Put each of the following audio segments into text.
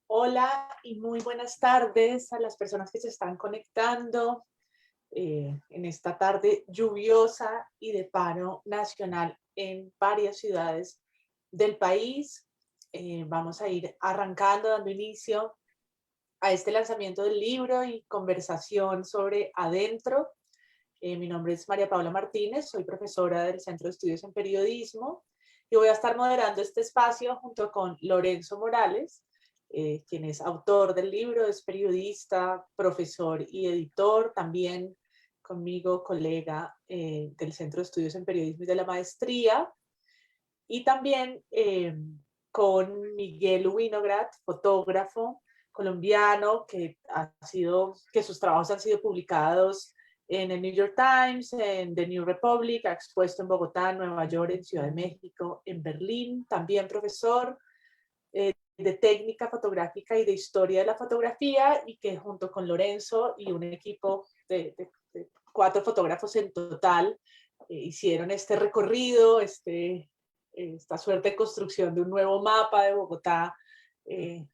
Hola y muy buenas tardes a las personas que se están conectando en esta tarde lluviosa y de paro nacional en varias ciudades del país. Vamos a ir arrancando, dando inicio a este lanzamiento del libro y conversación sobre Adentro. Mi nombre es María Paula Martínez, soy profesora del Centro de Estudios en Periodismo y voy a estar moderando este espacio junto con Lorenzo Morales, quien es autor del libro, es periodista, profesor y editor, también conmigo colega del Centro de Estudios en Periodismo y de la Maestría, y también con Miguel Winograd, fotógrafo colombiano, que sus trabajos han sido publicados en el New York Times, en The New Republic, ha expuesto en Bogotá, en Nueva York, en Ciudad de México, en Berlín, también profesor de técnica fotográfica y de historia de la fotografía, y que junto con Lorenzo y un equipo de 4 fotógrafos en total hicieron este recorrido, esta suerte de construcción de un nuevo mapa de Bogotá,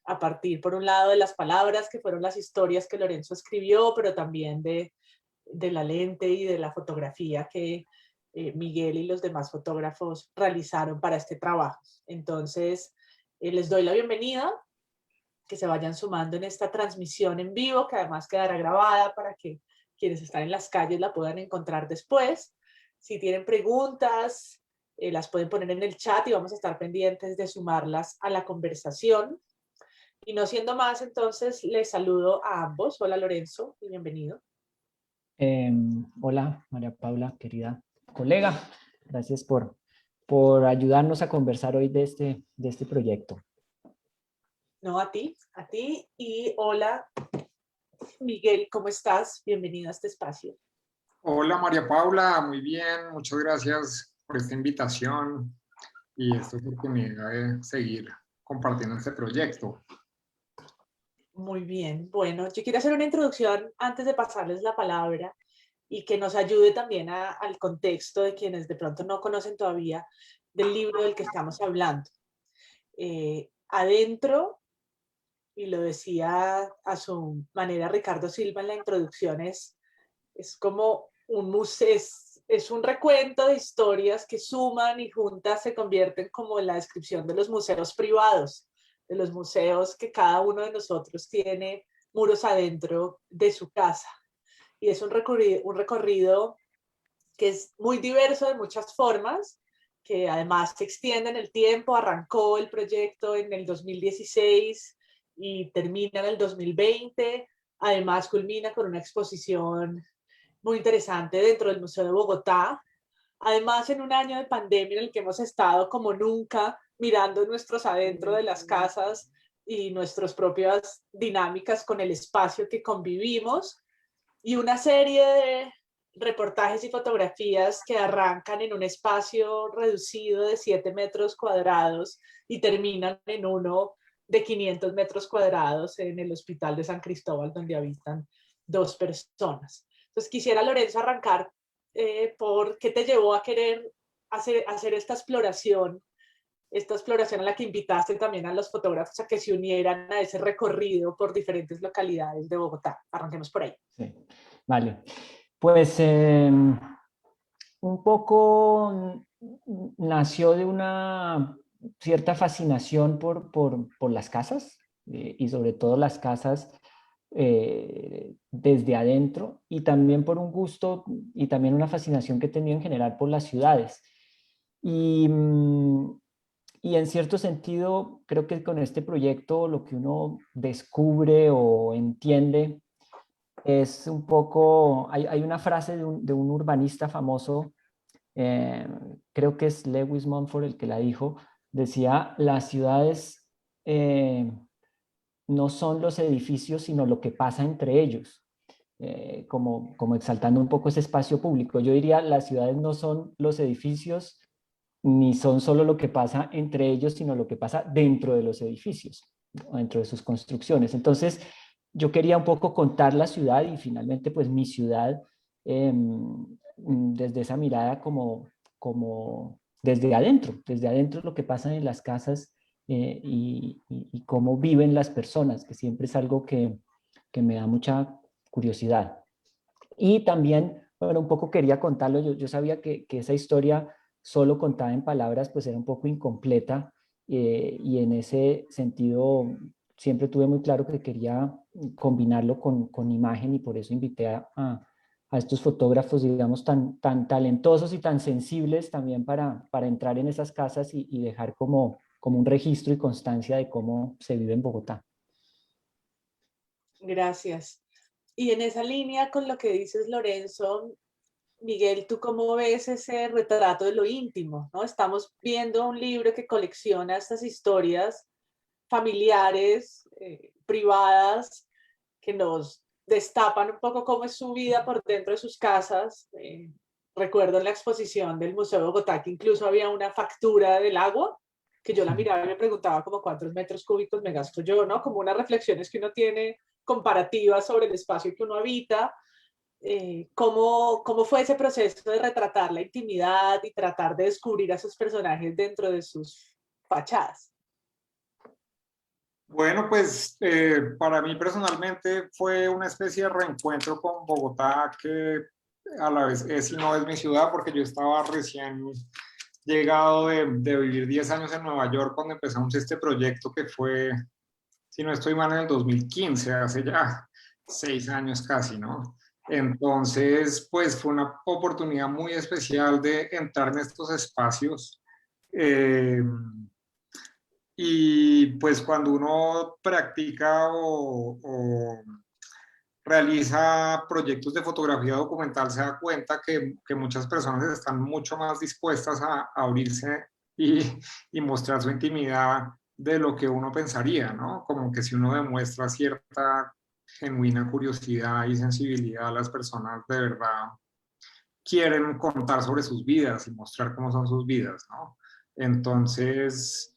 a partir, por un lado, de las palabras que fueron las historias que Lorenzo escribió, pero también de la lente y de la fotografía que Miguel y los demás fotógrafos realizaron para este trabajo. Entonces, les doy la bienvenida, que se vayan sumando en esta transmisión en vivo, que además quedará grabada para que quienes están en las calles la puedan encontrar después. Si tienen preguntas, las pueden poner en el chat y vamos a estar pendientes de sumarlas a la conversación. Y no siendo más, entonces les saludo a ambos. Hola Lorenzo y bienvenido. Hola, María Paula, querida colega. Gracias por ayudarnos a conversar hoy de este proyecto. No, a ti. Y hola Miguel, ¿cómo estás? Bienvenido a este espacio. Hola María Paula, muy bien, muchas gracias por esta invitación y esta oportunidad de seguir compartiendo este proyecto. Muy bien, bueno, yo quiero hacer una introducción antes de pasarles la palabra y que nos ayude también al contexto de quienes de pronto no conocen todavía del libro del que estamos hablando. Adentro, y lo decía a su manera Ricardo Silva en la introducción, es como un museo, es un recuento de historias que suman y juntas se convierten como en la descripción de los museos privados, de los museos que cada uno de nosotros tiene muros adentro de su casa. Y es un recorrido que es muy diverso de muchas formas, que además se extiende en el tiempo. Arrancó el proyecto en el 2016 y termina en el 2020. Además culmina con una exposición muy interesante dentro del Museo de Bogotá. Además, en un año de pandemia en el que hemos estado como nunca mirando nuestros adentro de las casas y nuestras propias dinámicas con el espacio que convivimos, y una serie de reportajes y fotografías que arrancan en un espacio reducido de 7 metros cuadrados y terminan en uno de 500 metros cuadrados en el Hospital de San Cristóbal, donde habitan 2 personas. Entonces quisiera, Lorenzo, arrancar por qué te llevó a querer hacer esta exploración a la que invitaste también a los fotógrafos a que se unieran a ese recorrido por diferentes localidades de Bogotá. Arranquemos por ahí. Sí, vale. Pues un poco nació de una cierta fascinación por las casas y sobre todo las casas desde adentro, y también por un gusto y también una fascinación que he tenido en general por las ciudades. Y, y en cierto sentido, creo que con este proyecto lo que uno descubre o entiende es un poco, hay una frase de un urbanista famoso, eh, creo que es Lewis Mumford el que la dijo, decía, las ciudades no son los edificios, sino lo que pasa entre ellos, como exaltando un poco ese espacio público. Yo diría, las ciudades no son los edificios, ni son solo lo que pasa entre ellos, sino lo que pasa dentro de los edificios, o dentro de sus construcciones. Entonces, yo quería un poco contar la ciudad y finalmente pues mi ciudad desde esa mirada como desde adentro lo que pasa en las casas y cómo viven las personas, que siempre es algo que me da mucha curiosidad. Y también, bueno, un poco quería contarlo, yo sabía que esa historia solo contada en palabras pues era un poco incompleta, y en ese sentido siempre tuve muy claro que quería combinarlo con imagen, y por eso invité a estos fotógrafos, digamos, tan talentosos y tan sensibles también para entrar en esas casas y dejar como un registro y constancia de cómo se vive en Bogotá. Gracias. Y en esa línea con lo que dices, Lorenzo, Miguel, ¿tú cómo ves ese retrato de lo íntimo? ¿No? Estamos viendo un libro que colecciona estas historias familiares, privadas, que nos destapan un poco cómo es su vida por dentro de sus casas. Recuerdo en la exposición del Museo de Bogotá que incluso había una factura del agua, que yo la miraba y me preguntaba como cuántos metros cúbicos me gasto yo, ¿no? Como unas reflexiones que uno tiene comparativas sobre el espacio que uno habita. ¿Cómo fue ese proceso de retratar la intimidad y tratar de descubrir a esos personajes dentro de sus fachadas? Bueno, pues para mí personalmente fue una especie de reencuentro con Bogotá, que a la vez es y no es mi ciudad, porque yo estaba recién llegado de vivir 10 años en Nueva York cuando empezamos este proyecto, que fue, si no estoy mal, en el 2015, hace ya 6 años casi, ¿no? Entonces, pues fue una oportunidad muy especial de entrar en estos espacios. Eh, y pues cuando uno practica o realiza proyectos de fotografía documental, se da cuenta que muchas personas están mucho más dispuestas a abrirse y, y mostrar su intimidad de lo que uno pensaría, ¿no? Como que si uno demuestra cierta genuina curiosidad y sensibilidad, las personas de verdad quieren contar sobre sus vidas y mostrar cómo son sus vidas, ¿no? Entonces,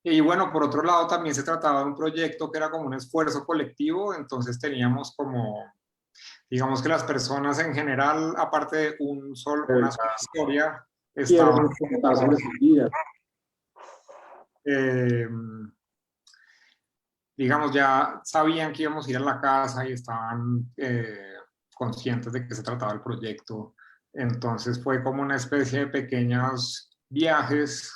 y bueno, por otro lado también se trataba de un proyecto que era como un esfuerzo colectivo, entonces teníamos como, digamos que las personas en general, aparte de una sola historia, estaban contar sobre sus vidas. Eh, digamos, ya sabían que íbamos a ir a la casa y estaban conscientes de que se trataba el proyecto. Entonces fue como una especie de pequeños viajes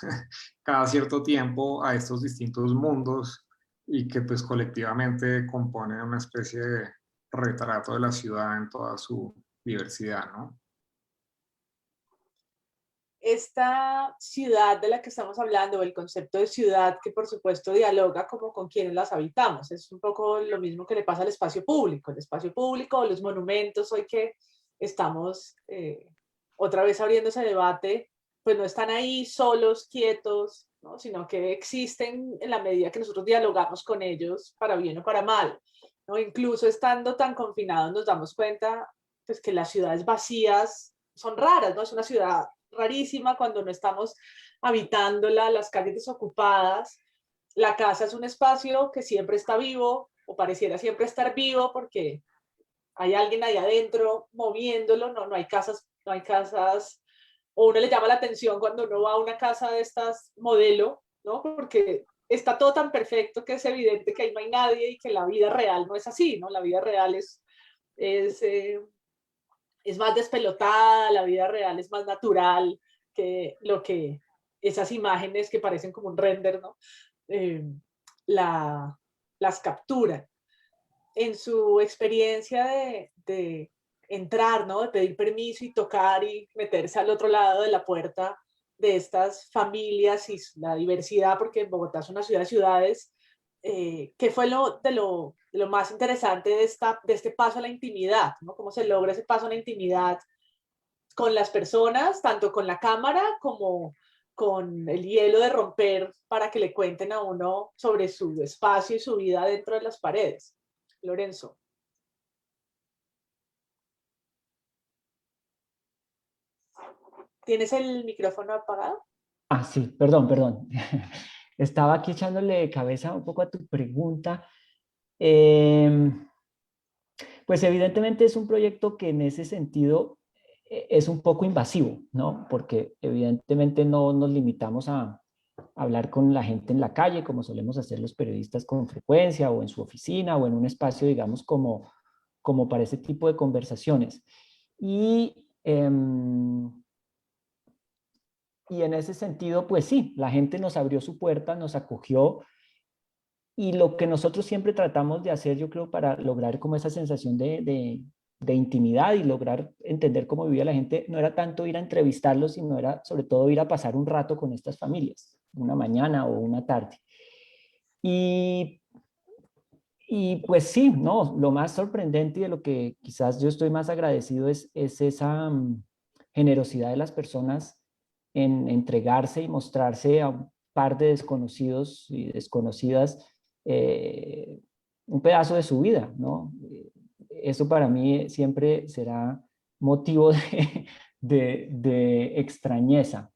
cada cierto tiempo a estos distintos mundos, y que pues colectivamente componen una especie de retrato de la ciudad en toda su diversidad, ¿no? Esta ciudad de la que estamos hablando, el concepto de ciudad que por supuesto dialoga como con quienes las habitamos, es un poco lo mismo que le pasa al espacio público. El espacio público, los monumentos, hoy que estamos otra vez abriendo ese debate, pues no están ahí solos, quietos, ¿no? Sino que existen en la medida que nosotros dialogamos con ellos, para bien o para mal, ¿no? Incluso estando tan confinados nos damos cuenta pues, que las ciudades vacías son raras, ¿no? Es una ciudad rarísima cuando no estamos habitándola, las calles desocupadas. La casa es un espacio que siempre está vivo, o pareciera siempre estar vivo, porque hay alguien ahí adentro moviéndolo. No hay casas, o uno le llama la atención cuando uno va a una casa de estas modelo, ¿no? Porque está todo tan perfecto que es evidente que ahí no hay nadie, y que la vida real no es así, ¿no? La vida real es es más despelotada, la vida real es más natural que lo que esas imágenes que parecen como un render, ¿no? Eh, la, las capturan. En su experiencia de entrar, ¿no? De pedir permiso y tocar y meterse al otro lado de la puerta de estas familias y la diversidad, porque en Bogotá es una ciudad de ciudades. ¿Qué fue de lo más interesante de este paso a la intimidad? ¿No? ¿Cómo se logra ese paso a la intimidad con las personas, tanto con la cámara como con el hielo de romper, para que le cuenten a uno sobre su espacio y su vida dentro de las paredes? Lorenzo. ¿Tienes el micrófono apagado? Ah, sí, perdón. Estaba aquí echándole cabeza un poco a tu pregunta. Em, Pues evidentemente es un proyecto que en ese sentido es un poco invasivo, ¿no? Porque evidentemente no nos limitamos hablar con la gente en la calle, como solemos hacer los periodistas con frecuencia, o en su oficina, o en un espacio, digamos, como para ese tipo de conversaciones. Y, y en ese sentido, pues sí, la gente nos abrió su puerta, nos acogió, y lo que nosotros siempre tratamos de hacer, yo creo, para lograr como esa sensación de intimidad y lograr entender cómo vivía la gente, no era tanto ir a entrevistarlos, sino era sobre todo ir a pasar un rato con estas familias, una mañana o una tarde. Y, y pues sí, no, lo más sorprendente y de lo que quizás yo estoy más agradecido es esa generosidad de las personas en entregarse y mostrarse a un par de desconocidos y desconocidas un pedazo de su vida, ¿no? Eso para mí siempre será motivo de extrañeza.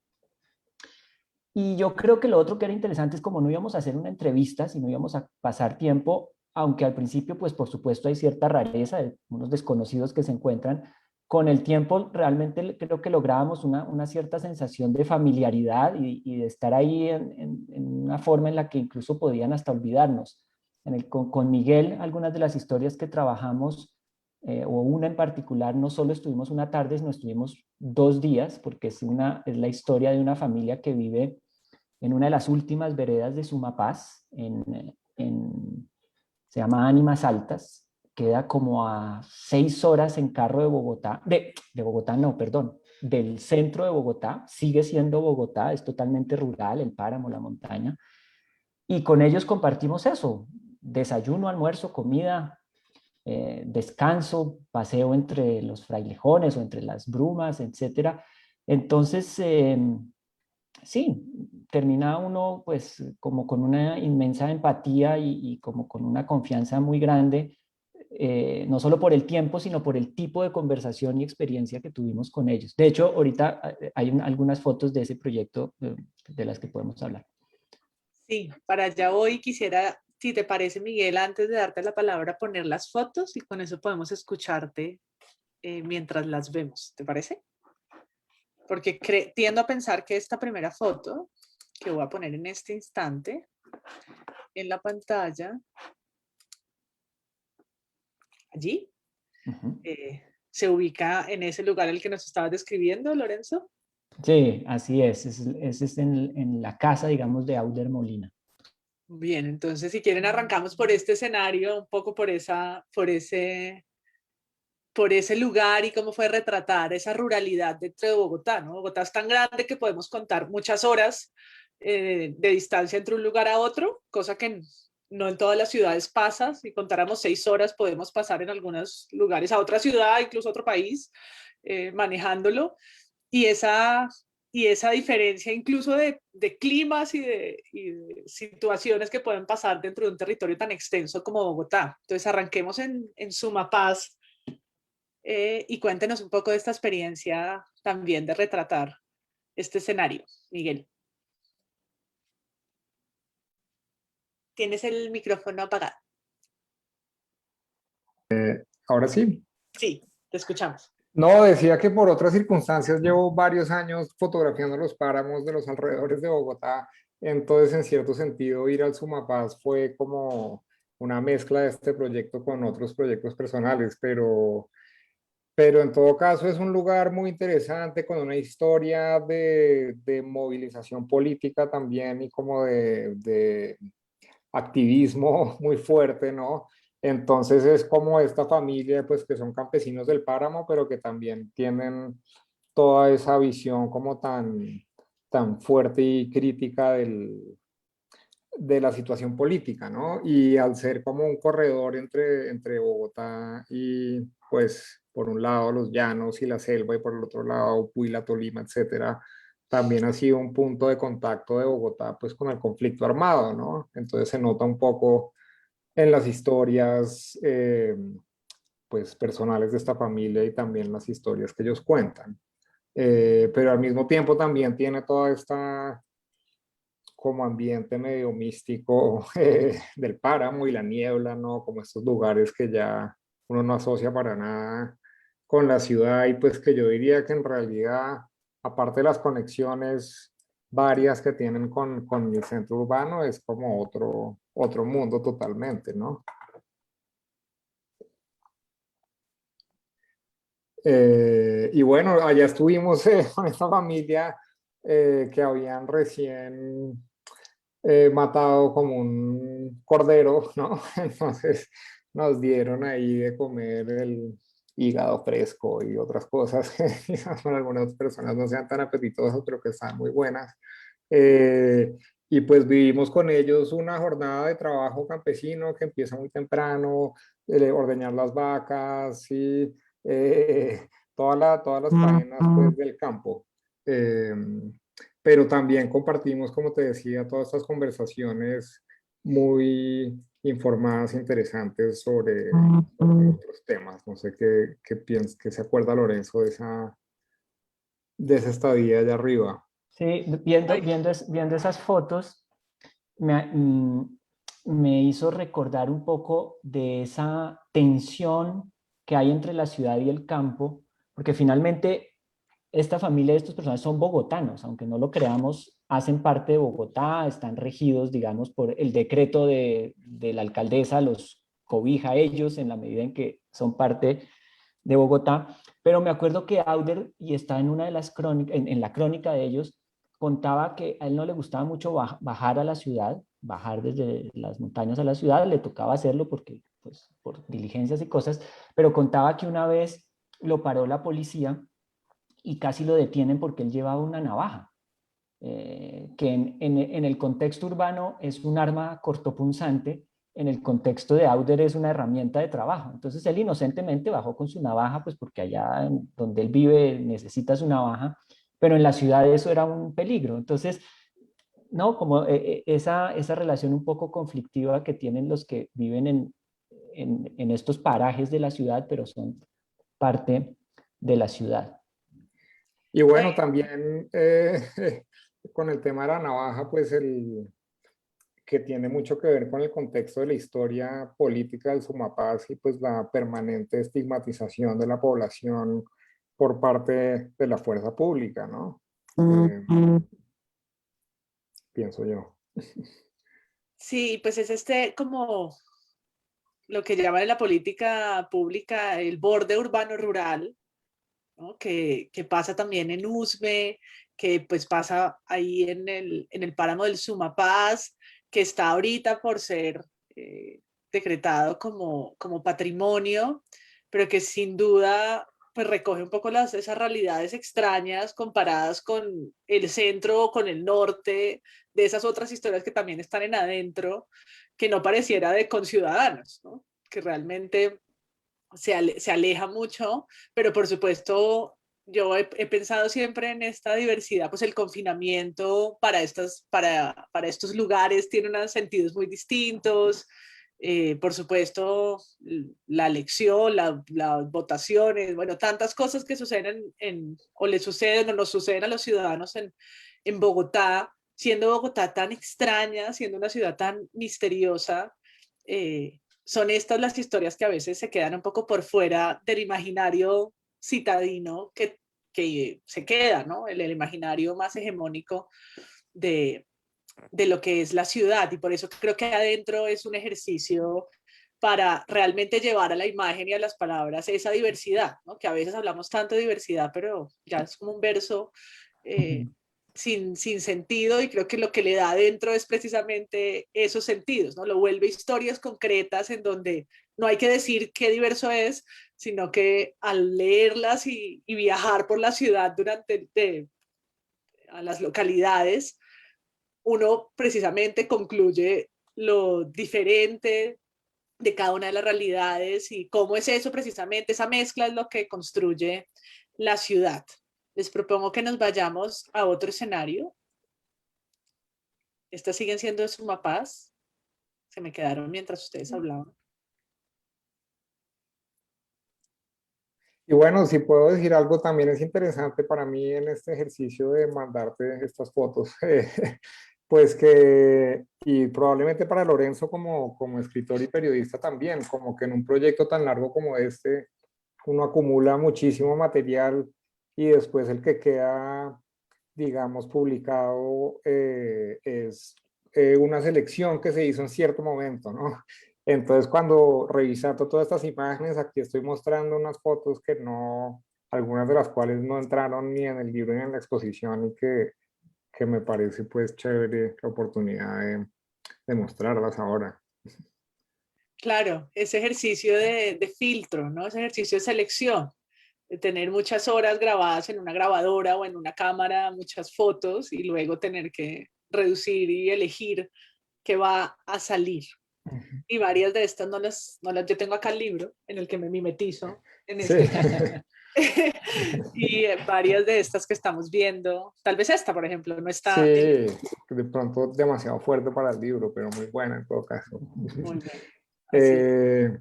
Y yo creo que lo otro que era interesante es como no íbamos a hacer una entrevista, sino íbamos a pasar tiempo, aunque al principio, pues por supuesto hay cierta rareza de unos desconocidos que se encuentran. Con el tiempo realmente creo que lográbamos una cierta sensación de familiaridad y de estar ahí en una forma en la que incluso podían hasta olvidarnos. Con Miguel, algunas de las historias que trabajamos, o una en particular, no solo estuvimos una tarde, sino estuvimos 2 días, porque es la historia de una familia que vive en una de las últimas veredas de Sumapaz, se llama Ánimas Altas, queda como a 6 horas en carro de Bogotá, de Bogotá no, perdón, del centro de Bogotá, sigue siendo Bogotá, es totalmente rural, el páramo, la montaña, y con ellos compartimos eso, desayuno, almuerzo, comida, descanso, paseo entre los frailejones o entre las brumas, etcétera. Entonces, sí, termina uno pues como con una inmensa empatía y como con una confianza muy grande, no solo por el tiempo, sino por el tipo de conversación y experiencia que tuvimos con ellos. De hecho, ahorita hay algunas fotos de ese proyecto de las que podemos hablar. Sí, para allá hoy quisiera, si te parece, Miguel, antes de darte la palabra, poner las fotos y con eso podemos escucharte mientras las vemos. ¿Te parece? Porque tiendo a pensar que esta primera foto, que voy a poner en este instante en la pantalla, allí, se ubica en ese lugar el que nos estabas describiendo, Lorenzo. Sí, así es. Ese es en la casa, digamos, de Auder Molina. Bien, entonces si quieren arrancamos por este escenario, un poco por ese lugar y cómo fue retratar esa ruralidad dentro de Bogotá, ¿no? Bogotá es tan grande que podemos contar muchas horas de distancia entre un lugar a otro, cosa que no en todas las ciudades pasa. Si contáramos 6 horas, podemos pasar en algunos lugares a otra ciudad, incluso a otro país, manejándolo. Y esa diferencia incluso de climas y de situaciones que pueden pasar dentro de un territorio tan extenso como Bogotá. Entonces arranquemos en Sumapaz y cuéntenos un poco de esta experiencia también de retratar este escenario, Miguel. Tienes el micrófono apagado. Ahora sí. Sí, te escuchamos. No, decía que por otras circunstancias llevo varios años fotografiando los páramos de los alrededores de Bogotá. Entonces, en cierto sentido, ir al Sumapaz fue como una mezcla de este proyecto con otros proyectos personales, pero en todo caso es un lugar muy interesante con una historia de movilización política también y como de activismo muy fuerte, ¿no? Entonces es como esta familia, pues que son campesinos del páramo, pero que también tienen toda esa visión como tan fuerte y crítica de la situación política, ¿no? Y al ser como un corredor entre Bogotá y, pues, por un lado los llanos y la selva y por el otro lado Huila, Tolima, etcétera, también ha sido un punto de contacto de Bogotá, pues, con el conflicto armado, ¿no? Entonces se nota un poco en las historias, pues, personales de esta familia y también las historias que ellos cuentan. Pero al mismo tiempo también tiene toda esta como ambiente medio místico del páramo y la niebla, ¿no? Como estos lugares que ya uno no asocia para nada con la ciudad y pues que yo diría que en realidad, aparte de las conexiones varias que tienen con el centro urbano, es como otro mundo totalmente, ¿no? Y bueno, allá estuvimos con esta familia que habían recién matado como un cordero, ¿no? Entonces nos dieron ahí de comer el hígado fresco y otras cosas que quizás para algunas personas no sean tan apetitosas, pero que están muy buenas. Eh, y pues vivimos con ellos una jornada de trabajo campesino que empieza muy temprano, ordeñar las vacas y eh, todas las faenas pues, del campo. Eh, pero también compartimos, como te decía, todas estas conversaciones muy informadas, interesantes sobre otros temas. No sé qué se acuerda Lorenzo de esa estadía allá arriba. Sí, Ay, viendo esas fotos, me hizo recordar un poco de esa tensión que hay entre la ciudad y el campo, porque finalmente esta familia, estas personas son bogotanos, aunque no lo creamos, hacen parte de Bogotá, están regidos, digamos, por el decreto de la alcaldesa, los cobija a ellos en la medida en que son parte de Bogotá, pero me acuerdo que Auder, y está en una de las crónicas, en la crónica de ellos, contaba que a él no le gustaba mucho bajar a la ciudad, bajar desde las montañas a la ciudad, le tocaba hacerlo porque, pues, por diligencias y cosas, pero contaba que una vez lo paró la policía y casi lo detienen porque él llevaba una navaja, que en el contexto urbano es un arma cortopunzante, en el contexto de Auder es una herramienta de trabajo. Entonces él inocentemente bajó con su navaja, pues porque allá donde él vive necesita su navaja, pero en la ciudad eso era un peligro. Entonces, no, como esa relación un poco conflictiva que tienen los que viven en estos parajes de la ciudad, pero son parte de la ciudad. Y bueno, también con el tema de la navaja, pues que tiene mucho que ver con el contexto de la historia política del Sumapaz y pues la permanente estigmatización de la población por parte de la fuerza pública, ¿no? Eh, pienso yo. sí, pues es este como lo que llaman en la política pública el borde urbano-rural, ¿no? Que pasa también en Usme, que pues pasa ahí en el páramo del Sumapaz, que está ahorita por ser decretado como patrimonio, pero que sin duda pues recoge un poco esas realidades extrañas comparadas con el centro o con el norte, de esas otras historias que también están en adentro, que no pareciera de conciudadanos, ¿no? Que realmente se aleja mucho, pero por supuesto yo he pensado siempre en esta diversidad, pues el confinamiento para estos lugares tiene unos sentidos muy distintos. Por supuesto, la elección, las votaciones, bueno, tantas cosas que suceden o le suceden o nos suceden a los ciudadanos en Bogotá, siendo Bogotá tan extraña, siendo una ciudad tan misteriosa, son estas las historias que a veces se quedan un poco por fuera del imaginario citadino que se queda, ¿no? El imaginario más hegemónico de, de lo que es la ciudad. Y por eso creo que adentro es un ejercicio para realmente llevar a la imagen y a las palabras esa diversidad, ¿no? Que a veces hablamos tanto de diversidad, pero ya es como un verso eh, sin sentido, y creo que lo que le da adentro es precisamente esos sentidos, ¿no? Lo vuelve historias concretas en donde no hay que decir qué diverso es, sino que al leerlas y viajar por la ciudad a las localidades, uno precisamente concluye lo diferente de cada una de las realidades y cómo es eso precisamente, esa mezcla es lo que construye la ciudad. Les propongo que nos vayamos a otro escenario. Estas siguen siendo de Sumapaz. Se me quedaron mientras ustedes hablaban. Y bueno, si puedo decir algo, también es interesante para mí en este ejercicio de mandarte estas fotos, pues y probablemente para Lorenzo como escritor y periodista también, como que en un proyecto tan largo como este, uno acumula muchísimo material y después el que queda digamos, publicado es una selección que se hizo en cierto momento, ¿no? Entonces, cuando revisando todas estas imágenes, aquí estoy mostrando unas fotos que no, algunas de las cuales no entraron ni en el libro ni en la exposición y que me parece pues chévere la oportunidad de mostrarlas ahora. Claro, ese ejercicio de filtro, ¿no? Ese ejercicio de selección, de tener muchas horas grabadas en una grabadora o en una cámara, muchas fotos y luego tener que reducir y elegir qué va a salir. Y varias de estas yo tengo acá el libro en el que me mimetizo en Sí. este y varias de estas que estamos viendo, tal vez esta, por ejemplo, no Sí, está en... de pronto demasiado fuerte para el libro, pero muy buena en todo caso. Muy bien, así. Eh,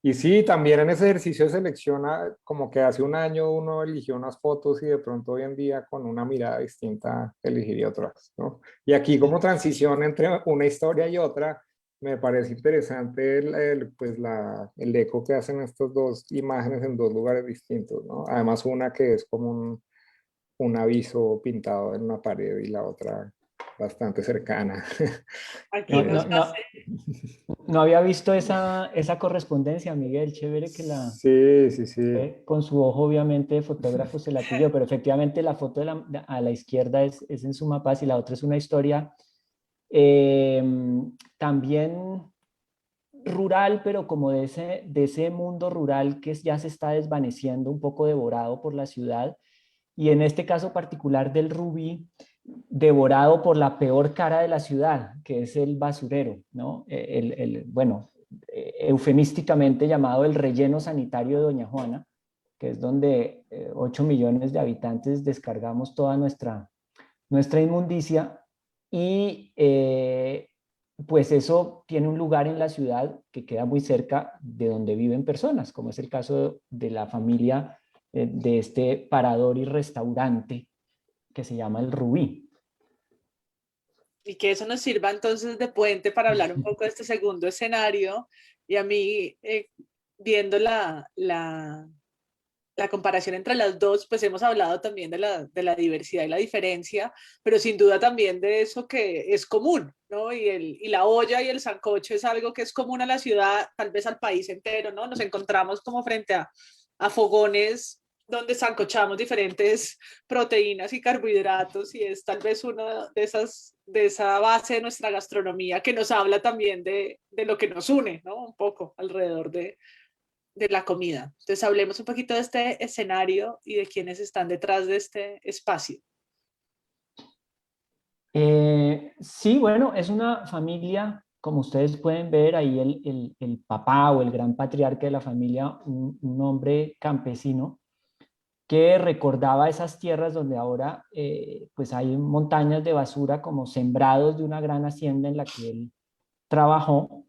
y sí, también en ese ejercicio de selección, como que hace un año uno eligió unas fotos y de pronto hoy en día con una mirada distinta elegiría otras, ¿no? Y aquí como transición entre una historia y otra, me parece interesante pues el eco que hacen estas dos imágenes en dos lugares distintos, ¿no? Además una que es como un aviso pintado en una pared y la otra bastante cercana. Aquí No, nos no, hace... no, no había visto esa correspondencia, Miguel. Chévere que Sí, sí, sí. con su ojo, obviamente, de fotógrafo se la pilló, pero efectivamente la foto a la izquierda es en Sumapaz y la otra es una historia eh, también rural, pero como de ese mundo rural que ya se está desvaneciendo, un poco devorado por la ciudad, y en este caso particular del Rubí, devorado por la peor cara de la ciudad, que es el basurero, ¿no? Bueno, eufemísticamente llamado el relleno sanitario de Doña Juana, que es donde 8 millones de habitantes descargamos toda nuestra inmundicia y pues eso tiene un lugar en la ciudad que queda muy cerca de donde viven personas, como es el caso de la familia de este parador y restaurante que se llama El Rubí. Y que eso nos sirva entonces de puente para hablar un poco de este segundo escenario. Y a mí, viendo la comparación entre las dos, pues hemos hablado también de la diversidad y la diferencia, pero sin duda también de eso que es común, ¿no? Y la olla y el sancocho es algo que es común a la ciudad, tal vez al país entero, ¿no? Nos encontramos como frente a fogones donde sancochamos diferentes proteínas y carbohidratos y es tal vez una de esa base de nuestra gastronomía que nos habla también de lo que nos une, ¿no? Un poco alrededor de la comida. Entonces hablemos un poquito de este escenario y de quiénes están detrás de este espacio. Sí, bueno, es una familia, como ustedes pueden ver ahí, el papá o el gran patriarca de la familia, un hombre campesino que recordaba esas tierras donde ahora pues hay montañas de basura como sembrados de una gran hacienda en la que él trabajó.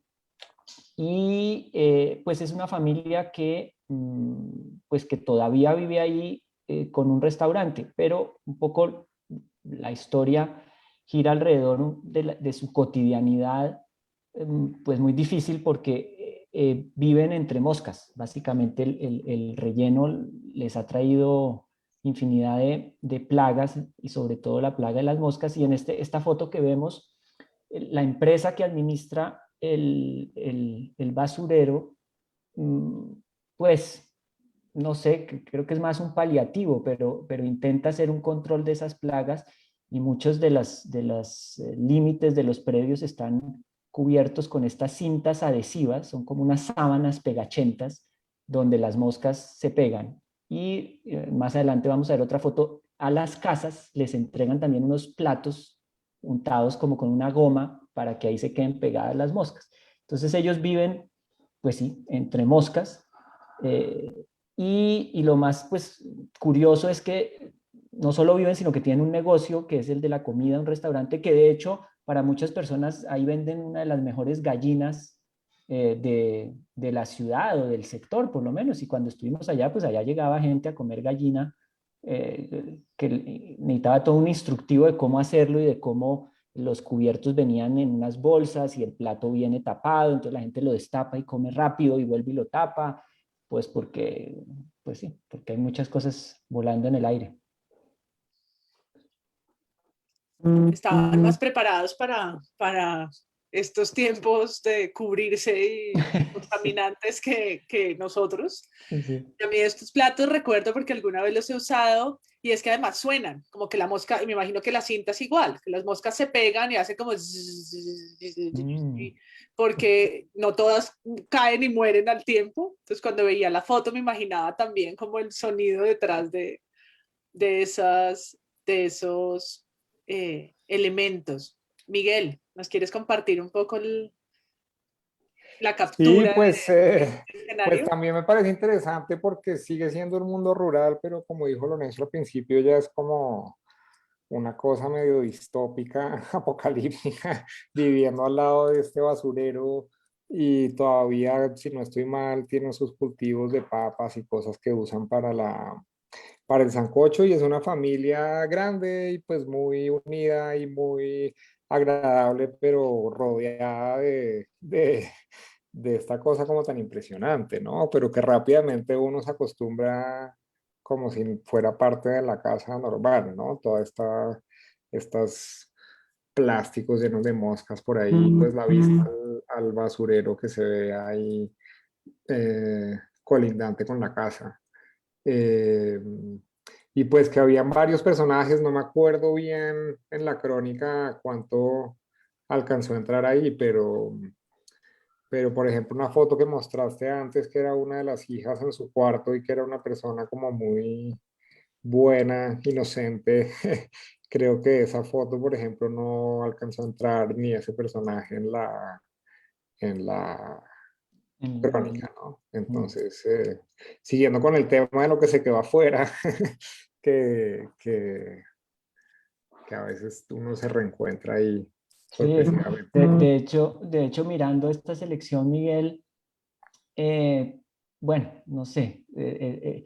Y pues es una familia que, pues que todavía vive ahí con un restaurante, pero un poco la historia gira alrededor de su cotidianidad, pues muy difícil porque viven entre moscas. Básicamente el relleno les ha traído infinidad de plagas y sobre todo la plaga de las moscas. Y en esta foto que vemos, la empresa que administra el basurero, pues no sé, creo que es más un paliativo, pero intenta hacer un control de esas plagas y muchos de los límites de los predios están cubiertos con estas cintas adhesivas, son como unas sábanas pegachentas donde las moscas se pegan. Y más adelante vamos a ver otra foto. A las casas les entregan también unos platos untados como con una goma para que ahí se queden pegadas las moscas. Entonces ellos viven, pues sí, entre moscas. eh, y lo más pues curioso es que no solo viven, sino que tienen un negocio que es el de la comida, un restaurante que de hecho para muchas personas ahí venden una de las mejores gallinas de la ciudad o del sector, por lo menos. Y cuando estuvimos allá, pues allá llegaba gente a comer gallina que necesitaba todo un instructivo de cómo hacerlo y de cómo los cubiertos venían en unas bolsas y el plato viene tapado, entonces la gente lo destapa y come rápido y vuelve y lo tapa, pues porque, pues sí, porque hay muchas cosas volando en el aire. estaban más preparados para estos tiempos de cubrirse y contaminantes que nosotros. Sí. Y a mí estos platos recuerdo porque alguna vez los he usado y es que además suenan, como que la mosca, y me imagino que la cinta es igual, que las moscas se pegan y hace como Mm. porque no todas caen y mueren al tiempo. Entonces cuando veía la foto me imaginaba también como el sonido detrás de, esas, de esos elementos. Miguel, ¿nos quieres compartir un poco la Sí, captura pues, de este pues escenario? también me parece interesante porque sigue siendo un mundo rural, pero como dijo Lorenzo al principio, ya es como una cosa medio distópica, apocalíptica, viviendo al lado de este basurero y todavía, si no estoy mal, tienen sus cultivos de papas y cosas que usan para el sancocho y es una familia grande y pues muy unida y muy agradable, pero rodeada de esta cosa como tan impresionante, ¿no? Pero que rápidamente uno se acostumbra como si fuera parte de la casa normal, ¿no? Estas plásticos llenos de moscas por ahí, pues la vista al basurero que se ve ahí colindante con la casa. Eh, y pues que habían varios personajes, no me acuerdo bien en la crónica cuánto alcanzó a entrar ahí, pero por ejemplo una foto que mostraste antes que era una de las hijas en su cuarto y que era una persona como muy buena, inocente. Creo que esa foto, por ejemplo, no alcanzó a entrar ni ese personaje en la crónica, ¿no? Mm. Entonces, siguiendo con el tema de lo que se quedó afuera, que, que, que a veces uno se reencuentra ahí Sí, sorpresivamente. de hecho, mirando esta selección, Miguel, eh, bueno, no sé, me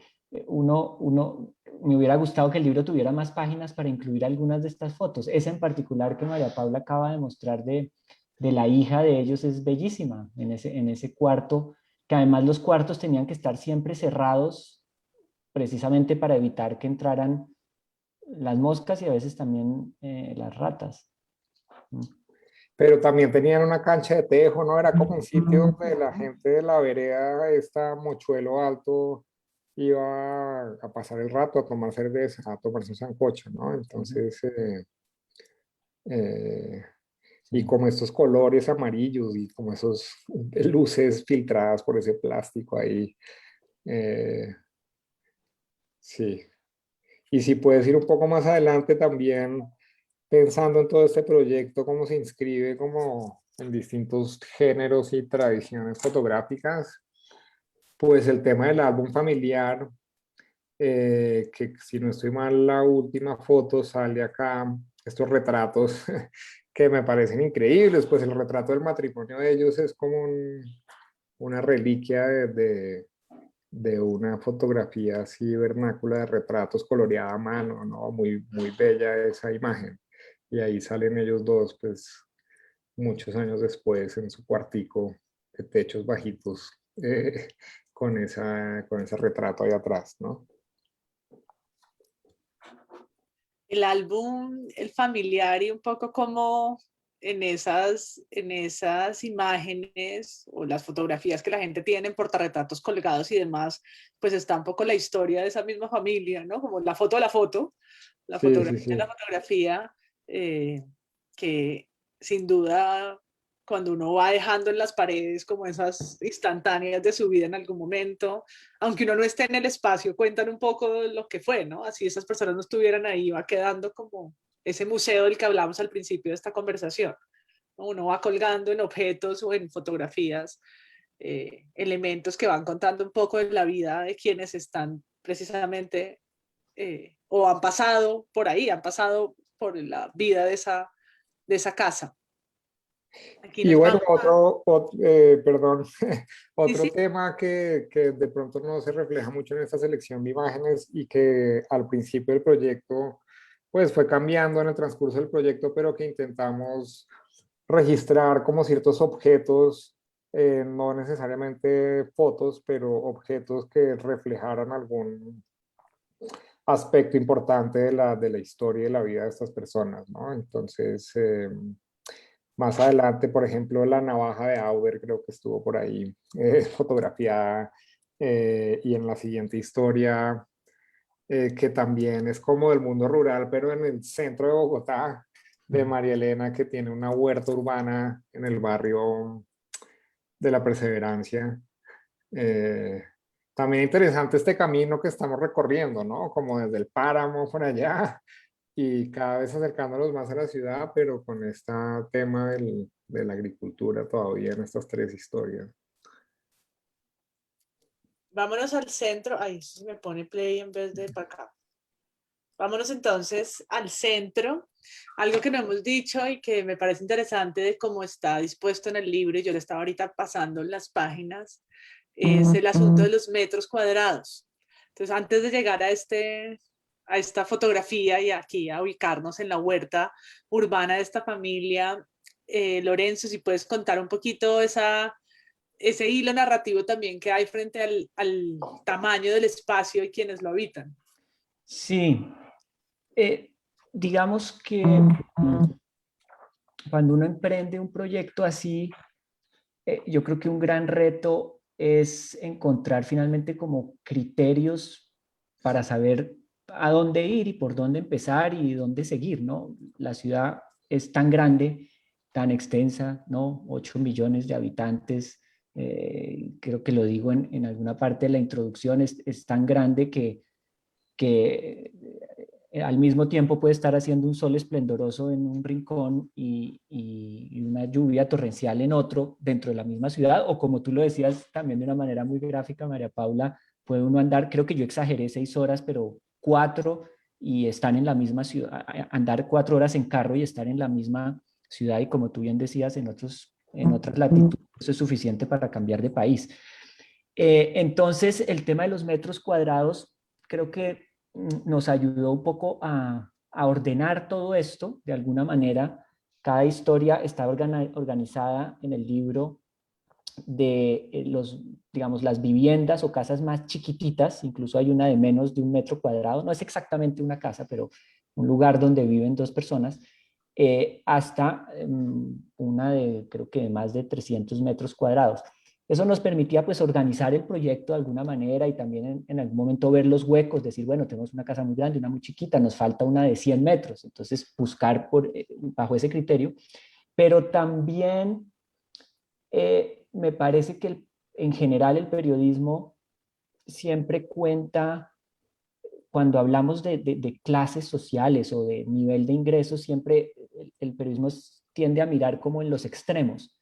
hubiera gustado que el libro tuviera más páginas para incluir algunas de estas fotos. Esa en particular que María Paula acaba de mostrar de la hija de ellos es bellísima, en ese cuarto, que además los cuartos tenían que estar siempre cerrados precisamente para evitar que entraran las moscas y a veces también las ratas. Mm. Pero también tenían una cancha de tejo, ¿no? Era como un sitio donde la gente de la vereda, esta Mochuelo Alto, iba a pasar el rato, a tomar cerveza, a tomarse un sancocho, ¿no? Ujú. Entonces, eh, y Sí. como estos colores amarillos y como esos luces filtradas por ese plástico ahí, eh, sí. Y si puedes ir un poco más adelante también, pensando en todo este proyecto, cómo se inscribe como en distintos géneros y tradiciones fotográficas, pues el tema del álbum familiar, que si no estoy mal, la última foto sale acá, estos retratos que me parecen increíbles, pues el retrato del matrimonio de ellos es como una reliquia de una fotografía así vernácula de retratos coloreada a mano, ¿no? Muy, muy bella esa imagen. Y ahí salen ellos dos, pues muchos años después en su cuartico de techos bajitos, con ese retrato ahí atrás, ¿no? El álbum, el familiar y un poco como en esas imágenes o las fotografías que la gente tiene en portarretratos colgados y demás, pues está un poco la historia de esa misma familia, ¿no? Como la foto de la Sí, sí, fotografía de sí. la fotografía, que sin duda cuando uno va dejando en las paredes como esas instantáneas de su vida en algún momento, aunque uno no esté en el espacio, cuentan un poco de lo que fue, ¿no? Así esas personas no estuvieran ahí, va quedando como ese museo del que hablamos al principio de esta conversación, ¿no? Uno va colgando en objetos o en fotografías elementos que van contando un poco de la vida de quienes están precisamente o han pasado por ahí, han pasado por la vida de esa casa. Aquí Y nos bueno, vamos a... perdón, Sí, otro sí. tema que de pronto no se refleja mucho en esta selección de imágenes y que al principio del proyecto, pues fue cambiando en el transcurso del proyecto, pero que intentamos registrar como ciertos objetos, no necesariamente fotos, pero objetos que reflejaran aspecto importante de la historia y de la vida de estas personas, ¿no? Entonces, más adelante, por ejemplo, la navaja de Auber creo que estuvo por ahí fotografiada, y en la siguiente historia, que también es como del mundo rural, pero en el centro de Bogotá, de María Elena, que tiene una huerta urbana en el barrio de la Perseverancia. Eh, También interesante este camino que estamos recorriendo, ¿no? Como desde el páramo por allá y cada vez acercándonos más a la ciudad, pero con este tema de la agricultura todavía en estas tres historias. Vámonos al centro. Ahí se me pone play en vez de para acá. Vámonos entonces al centro. Algo que no hemos dicho y que me parece interesante de cómo está dispuesto en el libro, y yo le estaba ahorita pasando las páginas, es el asunto de los metros cuadrados. Entonces, antes de llegar a esta fotografía y aquí a ubicarnos en la huerta urbana de esta familia, Lorenzo, si puedes contar un poquito ese hilo narrativo también que hay frente al tamaño del espacio y quienes lo habitan. Sí, digamos que cuando uno emprende un proyecto así, yo creo que un gran reto es encontrar finalmente como criterios para saber a dónde ir y por dónde empezar y dónde seguir, ¿no? La ciudad es tan grande, tan extensa, ¿no? 8 millones de habitantes, creo que lo digo en alguna parte de la introducción, es tan grande que al mismo tiempo puede estar haciendo un sol esplendoroso en un rincón y una lluvia torrencial en otro dentro de la misma ciudad, o como tú lo decías también de una manera muy gráfica, María Paula, puede uno andar, creo que yo exageré 6 horas, pero 4 y están en la misma ciudad, andar 4 horas en carro y estar en la misma ciudad y como tú bien decías, en otras latitudes, eso es suficiente para cambiar de país. Entonces, el tema de los metros cuadrados creo que nos ayudó un poco a ordenar todo esto de alguna manera. Cada historia está organizada en el libro de digamos, las viviendas o casas más chiquititas, incluso hay una de menos de 1 metro cuadrado, no es exactamente una casa, pero un lugar donde viven 2 personas, hasta una de, creo que de más de 300 metros cuadrados. Eso nos permitía pues organizar el proyecto de alguna manera y también en algún momento ver los huecos, decir, bueno, tenemos una casa muy grande, una muy chiquita, nos falta una de 100 metros, entonces buscar bajo ese criterio, pero también me parece que en general el periodismo siempre cuenta, cuando hablamos de clases sociales o de nivel de ingresos, siempre el periodismo tiende a mirar como en los extremos.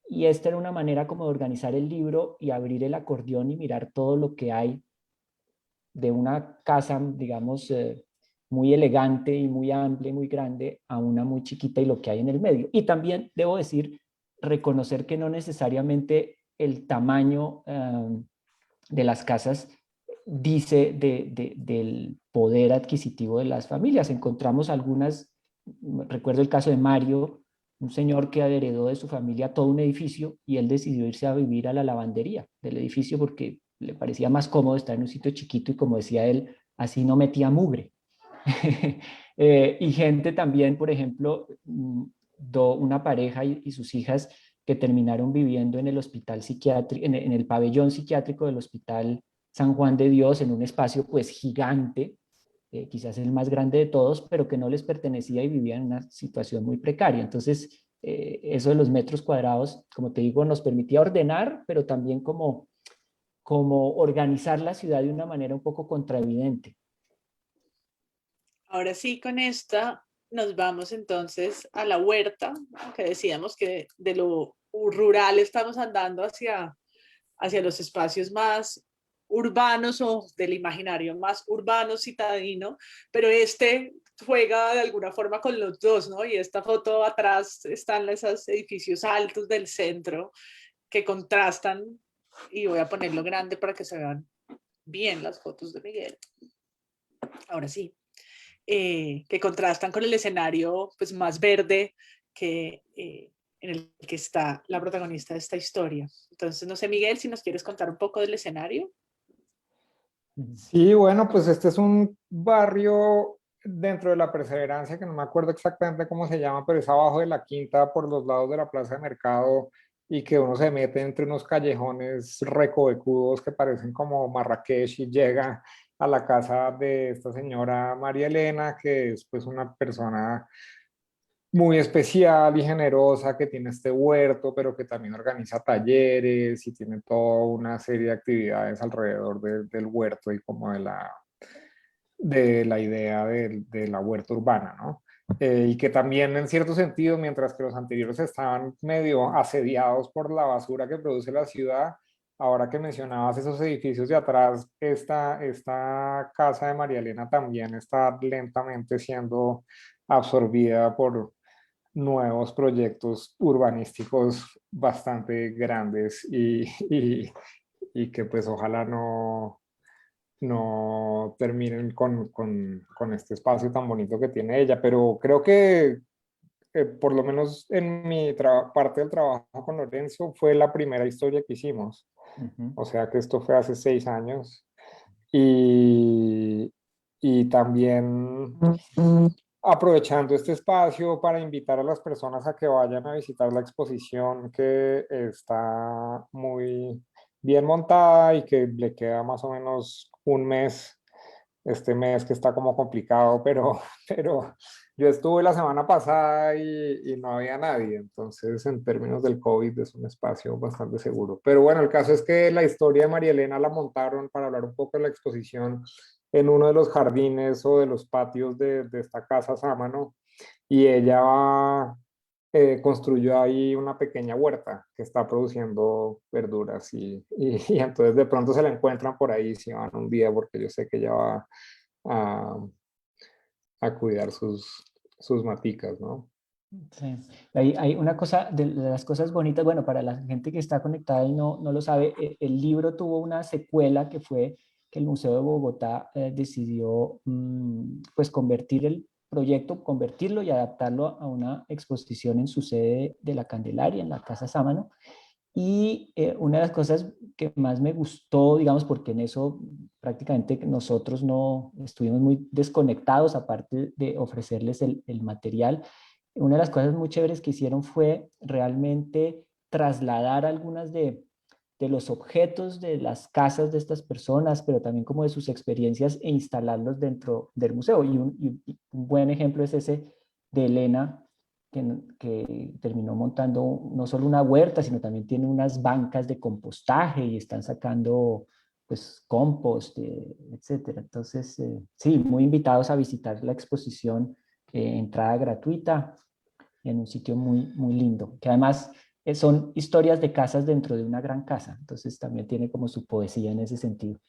Y esta era una manera como de organizar el libro y abrir el acordeón y mirar todo lo que hay de una casa, digamos, muy elegante y muy amplia y muy grande a una muy chiquita y lo que hay en el medio. Y también debo decir, reconocer que no necesariamente el tamaño de las casas dice del poder adquisitivo de las familias. Encontramos algunas, recuerdo el caso de Mario, un señor que heredó de su familia todo un edificio y él decidió irse a vivir a la lavandería del edificio porque le parecía más cómodo estar en un sitio chiquito y como decía él, así no metía mugre. Y gente también, por ejemplo, una pareja y sus hijas que terminaron viviendo en el hospital psiquiátrico, en el pabellón psiquiátrico del Hospital San Juan de Dios, en un espacio pues gigante, quizás el más grande de todos, pero que no les pertenecía y vivían en una situación muy precaria. Entonces, eso de los metros cuadrados, como te digo, nos permitía ordenar, pero también como organizar la ciudad de una manera un poco contraevidente. Ahora sí, con esta nos vamos entonces a la huerta, que decíamos que de lo rural estamos andando hacia los espacios más urbanos o del imaginario más urbano citadino, pero este juega de alguna forma con los dos, ¿no? Y esta foto atrás están esos edificios altos del centro que contrastan, y voy a ponerlo grande para que se vean bien las fotos de Miguel. Ahora sí, que contrastan con el escenario pues, más verde en el que está la protagonista de esta historia. Entonces, no sé, Miguel, si nos quieres contar un poco del escenario. Sí, bueno, pues este es un barrio dentro de la Perseverancia, que no me acuerdo exactamente cómo se llama, pero es abajo de la Quinta, por los lados de la Plaza de Mercado, y que uno se mete entre unos callejones recovecudos que parecen como Marrakech y llega a la casa de esta señora María Elena, que es pues una persona muy especial y generosa, que tiene este huerto, pero que también organiza talleres y tiene toda una serie de actividades alrededor del huerto y como de la idea de la huerta urbana, ¿no? Y que también en cierto sentido, mientras que los anteriores estaban medio asediados por la basura que produce la ciudad, ahora que mencionabas esos edificios de atrás, esta casa de María Elena también está lentamente siendo absorbida por nuevos proyectos urbanísticos bastante grandes y que pues ojalá no terminen con este espacio tan bonito que tiene ella, pero creo que por lo menos en mi parte del trabajo con Lorenzo fue la primera historia que hicimos, Ujú. o sea que esto fue hace 6 años y, y también aprovechando este espacio para invitar a las personas a que vayan a visitar la exposición que está muy bien montada y que le queda más o menos un mes, este mes que está como complicado, pero yo estuve la semana pasada y no había nadie, entonces en términos del COVID es un espacio bastante seguro. Pero bueno, el caso es que la historia de María Elena la montaron para hablar un poco de la exposición en uno de los jardines o de los patios de esta casa Sámano y ella construyó ahí una pequeña huerta que está produciendo verduras y entonces de pronto se la encuentran por ahí si van un día porque yo sé que ella va a, a cuidar sus maticas, ¿no? Sí. Hay una cosa, de las cosas bonitas, bueno, para la gente que está conectada y no lo sabe, el libro tuvo una secuela que fue que el Museo de Bogotá decidió pues convertir el proyecto, convertirlo y adaptarlo a una exposición en su sede de la Candelaria, en la Casa Sámano. Y una de las cosas que más me gustó, digamos, porque en eso prácticamente nosotros no estuvimos muy desconectados, aparte de ofrecerles el material, una de las cosas muy chéveres que hicieron fue realmente trasladar algunas de los objetos de las casas de estas personas, pero también como de sus experiencias e instalarlos dentro del museo. Y un buen ejemplo es ese de Elena, que terminó montando no solo una huerta, sino también tiene unas bancas de compostaje y están sacando pues compost, etcétera. Entonces, sí, muy invitados a visitar la exposición, entrada gratuita en un sitio muy lindo, que además son historias de casas dentro de una gran casa, entonces también tiene como su poesía en ese sentido.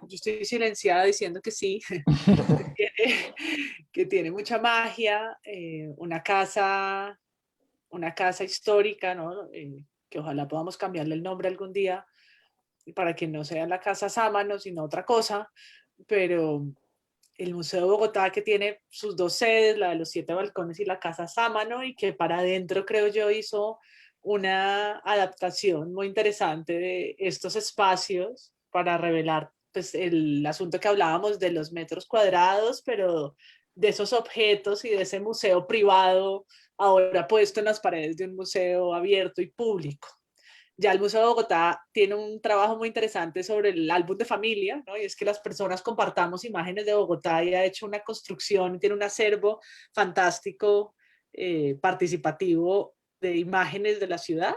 Yo estoy silenciada diciendo que sí, que tiene mucha magia, una casa histórica, ¿no? Que ojalá podamos cambiarle el nombre algún día para que no sea la Casa Sámano, sino otra cosa, pero el Museo de Bogotá que tiene sus dos sedes, la de los siete balcones y la Casa Sámano, y que para adentro creo yo hizo una adaptación muy interesante de estos espacios para revelar pues, el asunto que hablábamos de los metros cuadrados, pero de esos objetos y de ese museo privado ahora puesto en las paredes de un museo abierto y público. Ya el Museo de Bogotá tiene un trabajo muy interesante sobre el álbum de familia, ¿no? Y es que las personas compartamos imágenes de Bogotá y ha hecho una construcción, tiene un acervo fantástico, participativo de imágenes de la ciudad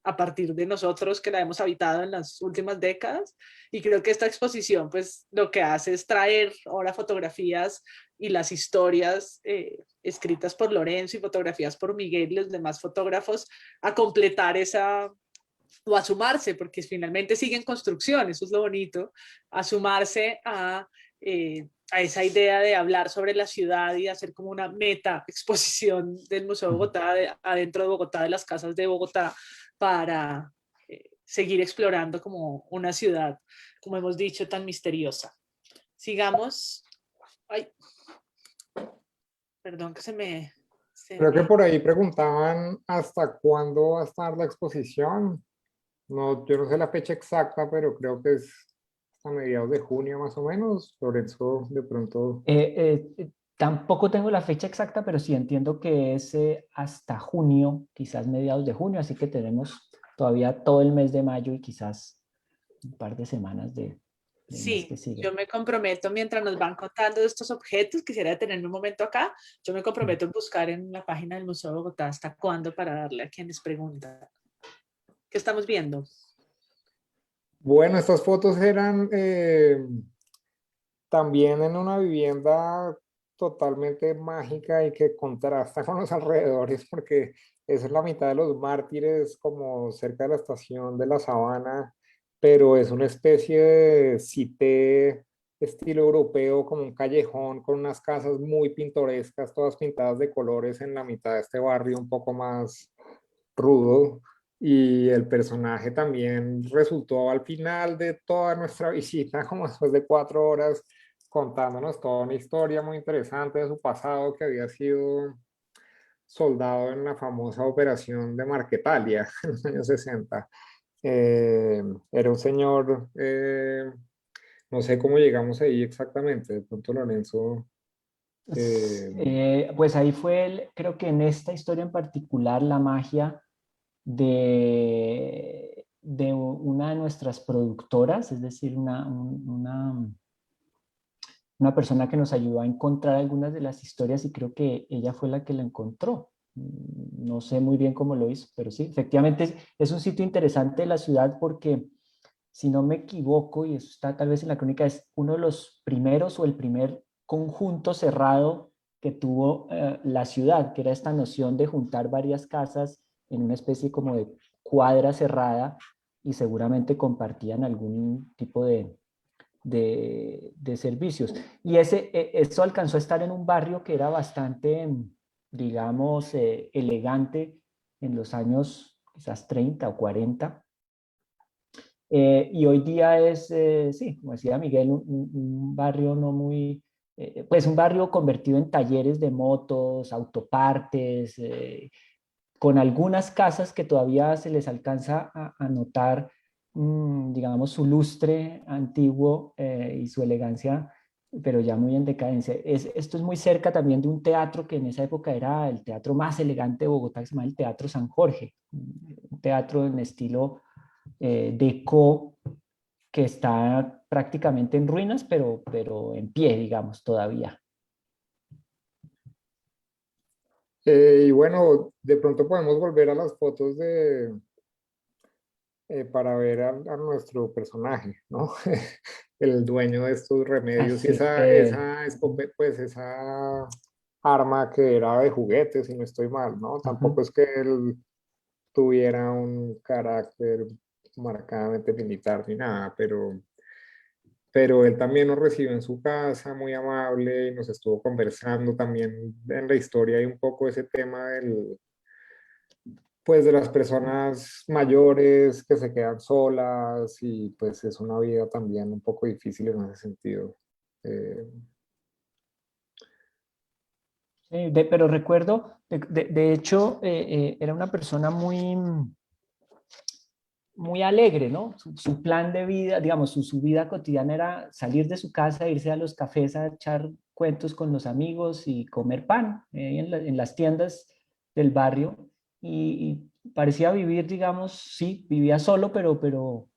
a partir de nosotros que la hemos habitado en las últimas décadas. Y creo que esta exposición, pues, lo que hace es traer ahora fotografías y las historias escritas por Lorenzo y fotografías por Miguel y los demás fotógrafos a completar esa o a sumarse, porque finalmente sigue en construcción, eso es lo bonito, a sumarse a esa idea de hablar sobre la ciudad y hacer como una meta exposición del Museo de Bogotá, adentro de Bogotá, de las casas de Bogotá, para seguir explorando como una ciudad, como hemos dicho, tan misteriosa. Sigamos. Ay, perdón que se Creo que me por ahí preguntaban hasta cuándo va a estar la exposición. No, yo no sé la fecha exacta, pero creo que es a mediados de junio más o menos. Lorenzo, de pronto. Tampoco tengo la fecha exacta, pero sí entiendo que es hasta junio, quizás mediados de junio, así que tenemos todavía todo el mes de mayo y quizás un par de semanas del mes que Sí, sigue. yo me comprometo mientras nos van contando de estos objetos, quisiera detenerme un momento acá, yo me comprometo a buscar en la página del Museo de Bogotá hasta cuándo para darle a quienes preguntan. ¿Qué estamos viendo? Bueno, estas fotos eran también en una vivienda totalmente mágica y que contrasta con los alrededores porque esa es la mitad de los Mártires, como cerca de la estación de La Sabana, pero es una especie de cité estilo europeo, como un callejón con unas casas muy pintorescas, todas pintadas de colores en la mitad de este barrio un poco más rudo. Y el personaje también resultó al final de toda nuestra visita, como después de 4 horas, contándonos toda una historia muy interesante de su pasado, que había sido soldado en la famosa operación de Marquetalia en los años 60. Era un señor, no sé cómo llegamos ahí exactamente, de pronto Lorenzo. eh, Pues ahí fue, creo que en esta historia en particular, la magia de una de nuestras productoras, es decir, una persona que nos ayudó a encontrar algunas de las historias y creo que ella fue la que la encontró. No sé muy bien cómo lo hizo, pero sí, efectivamente es un sitio interesante de la ciudad porque, si no me equivoco, y eso está tal vez en la crónica, es uno de los primeros o el primer conjunto cerrado que tuvo la ciudad, que era esta noción de juntar varias casas en una especie como de cuadra cerrada y seguramente compartían algún tipo de servicios. Y eso alcanzó a estar en un barrio que era bastante, digamos, elegante en los años quizás 30 o 40. Y hoy día es, sí, como decía Miguel, un barrio no muy, pues un barrio convertido en talleres de motos, autopartes, con algunas casas que todavía se les alcanza a notar, digamos, su lustre antiguo y su elegancia, pero ya muy en decadencia. Esto es muy cerca también de un teatro que en esa época era el teatro más elegante de Bogotá, que se llama el Teatro San Jorge, un teatro en estilo deco que está prácticamente en ruinas, pero en pie, digamos, todavía. y bueno, de pronto podemos volver a las fotos de, para ver a nuestro personaje, ¿no? El dueño de estos remedios y Así, esa pues esa arma que era de juguete, si no estoy mal, ¿no? Tampoco uh-huh. es que él tuviera un carácter marcadamente militar ni nada, pero él también nos recibió en su casa, muy amable, y nos estuvo conversando también en la historia. Hay un poco ese tema del, pues de las personas mayores que se quedan solas y pues es una vida también un poco difícil en ese sentido. Eh, Pero recuerdo, de hecho, era una persona muy, muy alegre, ¿no? Su plan de vida, digamos, su vida cotidiana era salir de su casa, irse a los cafés a echar cuentos con los amigos y comer pan en las tiendas del barrio. Y parecía vivir, digamos, sí, vivía solo, pero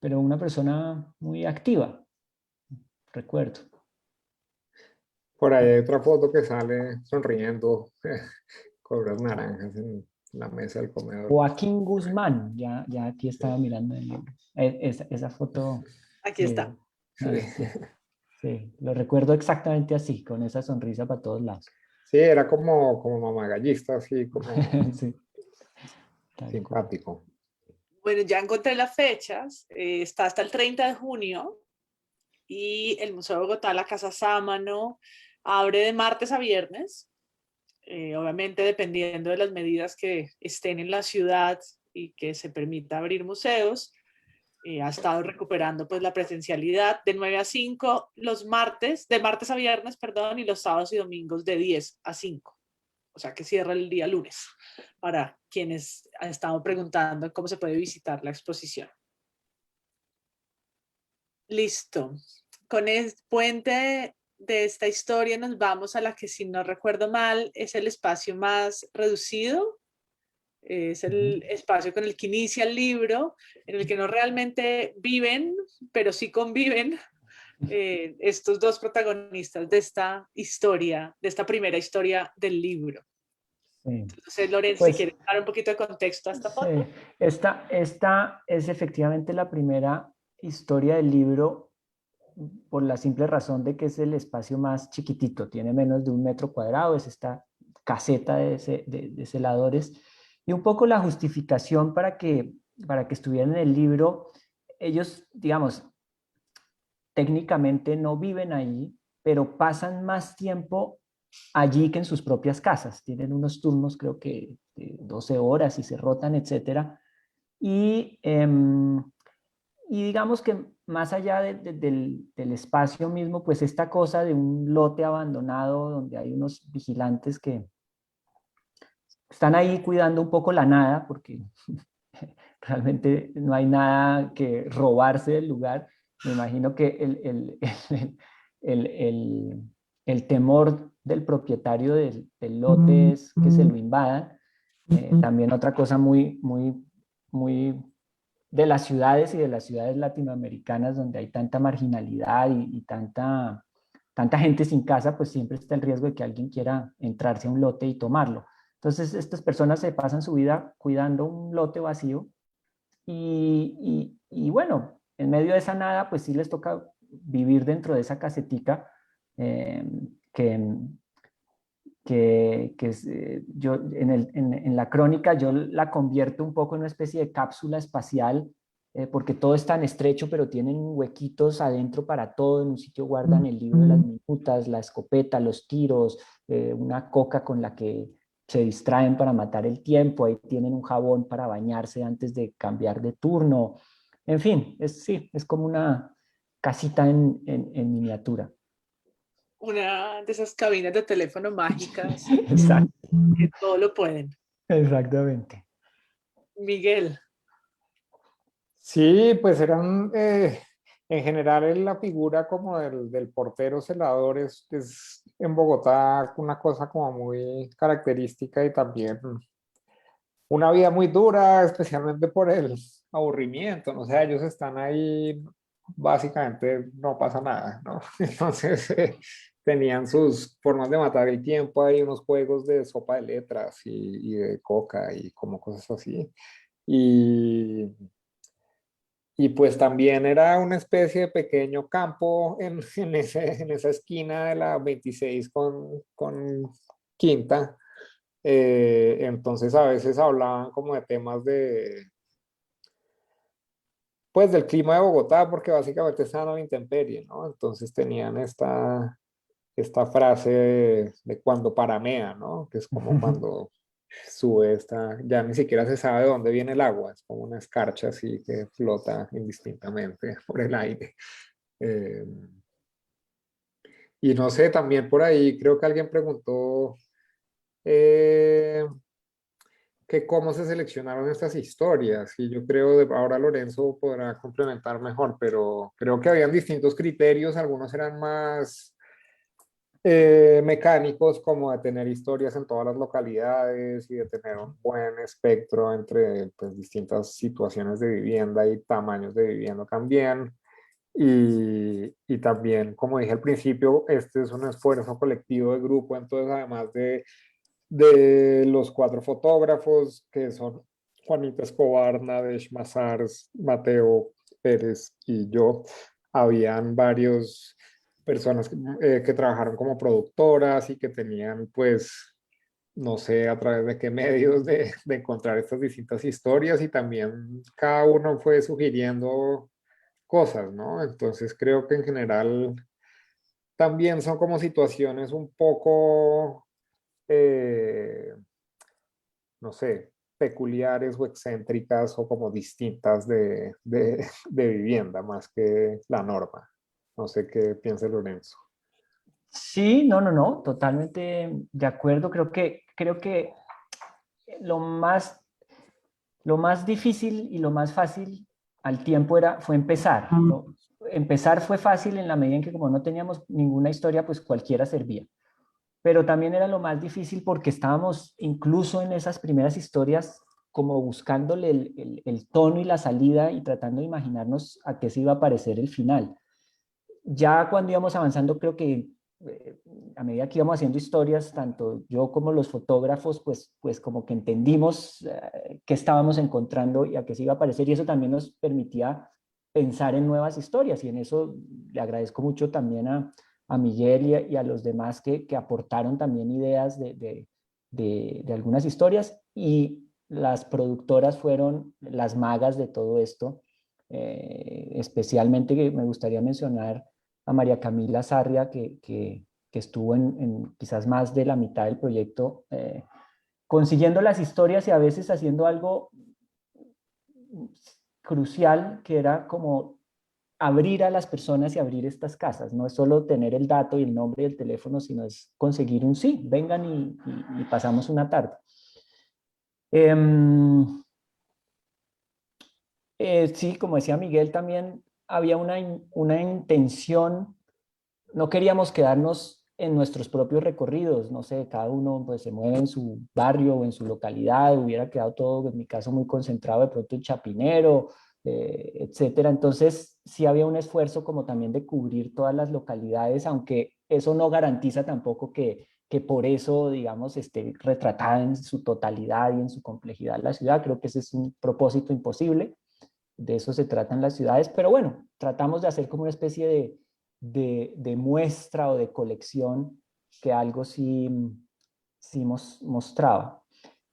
una persona muy activa, recuerdo. por ahí hay otra foto que sale sonriendo con unas naranjas en la mesa del comedor. Joaquín Guzmán, ya aquí estaba mirando el libro. Esa foto, Aquí eh, está. Sí. sí, sí, lo recuerdo exactamente así, con esa sonrisa para todos lados. Sí, era como mamagallista, así como Sí, tal cual. simpático. Bueno, ya encontré las fechas. Está hasta el 30 de junio y el Museo de Bogotá, la Casa Sámano, abre de martes a viernes. Obviamente dependiendo de las medidas que estén en la ciudad y que se permita abrir museos. Ha estado recuperando pues la presencialidad de 9 a 5 los martes, de martes a viernes, perdón, y los sábados y domingos de 10 a 5. o sea que cierra el día lunes, para quienes han estado preguntando cómo se puede visitar la exposición. Listo. Con el puente de esta historia nos vamos a la que, si no recuerdo mal, es el espacio más reducido. Es el espacio con el que inicia el libro, en el que no realmente viven, pero sí conviven estos dos protagonistas de esta historia, de esta primera historia del libro. Sí. Entonces, Lorenzo, si Pues quieres dar un poquito de contexto a esta sí, foto. esta es efectivamente la primera historia del libro por la simple razón de que es el espacio más chiquitito, tiene menos de 1 metro cuadrado, es esta caseta de celadores. Y un poco la justificación para que estuvieran en el libro, ellos, digamos, técnicamente no viven ahí, pero pasan más tiempo allí que en sus propias casas. Tienen unos turnos, creo que de 12 horas y se rotan, etcétera. Y, y digamos que más allá del espacio mismo, pues esta cosa de un lote abandonado donde hay unos vigilantes que están ahí cuidando un poco la nada, porque realmente no hay nada que robarse del lugar. Me imagino que el, el, el temor del propietario del lote es que se lo invadan. También otra cosa muy de las ciudades y de las ciudades latinoamericanas donde hay tanta marginalidad y tanta gente sin casa, pues siempre está el riesgo de que alguien quiera entrarse a un lote y tomarlo. Entonces, estas personas se pasan su vida cuidando un lote vacío y bueno, en medio de esa nada, pues sí les toca vivir dentro de esa casetica eh, que, que es, yo en la crónica yo la convierto un poco en una especie de cápsula espacial, porque todo es tan estrecho, pero tienen huequitos adentro para todo. En un sitio guardan el libro de las minutas, la escopeta, los tiros, una coca con la que se distraen para matar el tiempo. Ahí tienen un jabón para bañarse antes de cambiar de turno. En fin, sí, es como una casita en miniatura. Una de esas cabinas de teléfono mágicas Exacto, que todo lo pueden. exactamente. Miguel. Sí, pues eran, en general la figura como del portero celador es en Bogotá una cosa como muy característica y también una vida muy dura, especialmente por el aburrimiento, ¿no? O sea, ellos están ahí, básicamente no pasa nada, ¿no? Entonces tenían sus formas de matar el tiempo, hay unos juegos de sopa de letras y de coca y como cosas así. Y, y pues también era una especie de pequeño campo en esa esquina de la 26 con Quinta. Entonces a veces hablaban como de temas pues del clima de Bogotá, porque básicamente estaban a la intemperie, ¿no? Entonces tenían esta frase de cuando paramea, ¿no? Que es como cuando sube ya ni siquiera se sabe de dónde viene el agua, es como una escarcha así que flota indistintamente por el aire. Eh, y no sé, también por ahí creo que alguien preguntó eh, que cómo se seleccionaron estas historias. Y yo creo, ahora Lorenzo podrá complementar mejor, pero creo que habían distintos criterios, algunos eran más mecánicos, como de tener historias en todas las localidades y de tener un buen espectro entre pues, distintas situaciones de vivienda y tamaños de vivienda también. Y también, como dije al principio, este es un esfuerzo colectivo de grupo, entonces además de los 4 fotógrafos que son Juanita Escobar, Nadesh Mazar, Mateo Pérez y yo, habían varios personas que trabajaron como productoras y que tenían pues no sé a través de qué medios de encontrar estas distintas historias y también cada uno fue sugiriendo cosas, ¿no? Entonces creo que en general también son como situaciones un poco eh, no sé, peculiares o excéntricas o como distintas de vivienda más que la norma. No sé qué piensa Lorenzo. Sí, no, totalmente de acuerdo. Creo que lo más, lo más difícil y lo más fácil al tiempo fue empezar, ¿no? Empezar fue fácil en la medida en que como no teníamos ninguna historia, pues cualquiera servía. Pero también era lo más difícil porque estábamos incluso en esas primeras historias como buscándole el tono y la salida y tratando de imaginarnos a qué se iba a parecer el final. Ya cuando íbamos avanzando, creo que eh, a medida que íbamos haciendo historias, tanto yo como los fotógrafos, pues como que entendimos qué estábamos encontrando y a qué se iba a parecer, y eso también nos permitía pensar en nuevas historias, y en eso le agradezco mucho también a Miguel y a los demás que aportaron también ideas de algunas historias, y las productoras fueron las magas de todo esto. Especialmente que me gustaría mencionar a María Camila Sarria, que estuvo en quizás más de la mitad del proyecto, consiguiendo las historias y a veces haciendo algo crucial, que era como abrir a las personas y abrir estas casas. No es solo tener el dato y el nombre y el teléfono, sino es conseguir un sí, vengan y pasamos una tarde. Sí, como decía Miguel, también había una intención. No queríamos quedarnos en nuestros propios recorridos, no sé, cada uno pues se mueve en su barrio o en su localidad, hubiera quedado todo, en mi caso, muy concentrado de pronto en Chapinero, etcétera. Entonces, sí había un esfuerzo como también de cubrir todas las localidades, aunque eso no garantiza tampoco que por eso, digamos, esté retratada en su totalidad y en su complejidad la ciudad. Creo que ese es un propósito imposible. De eso se tratan las ciudades, pero bueno, tratamos de hacer como una especie de muestra o de colección que algo sí mostraba.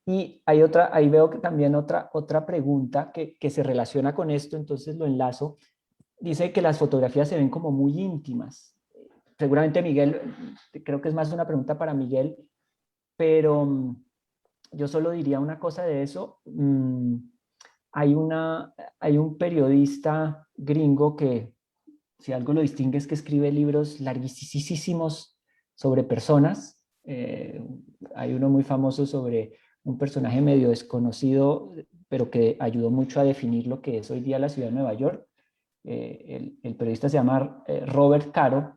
Y hay otra, ahí veo que también otra pregunta que se relaciona con esto, entonces lo enlazo. Dice que las fotografías se ven como muy íntimas. Seguramente Miguel, creo que es más una pregunta para Miguel, pero yo solo diría una cosa de eso. Hay, hay un periodista gringo que, si algo lo distingue, es que escribe libros larguísimos sobre personas. Hay uno muy famoso sobre un personaje medio desconocido, pero que ayudó mucho a definir lo que es hoy día la ciudad de Nueva York. El periodista se llama Robert Caro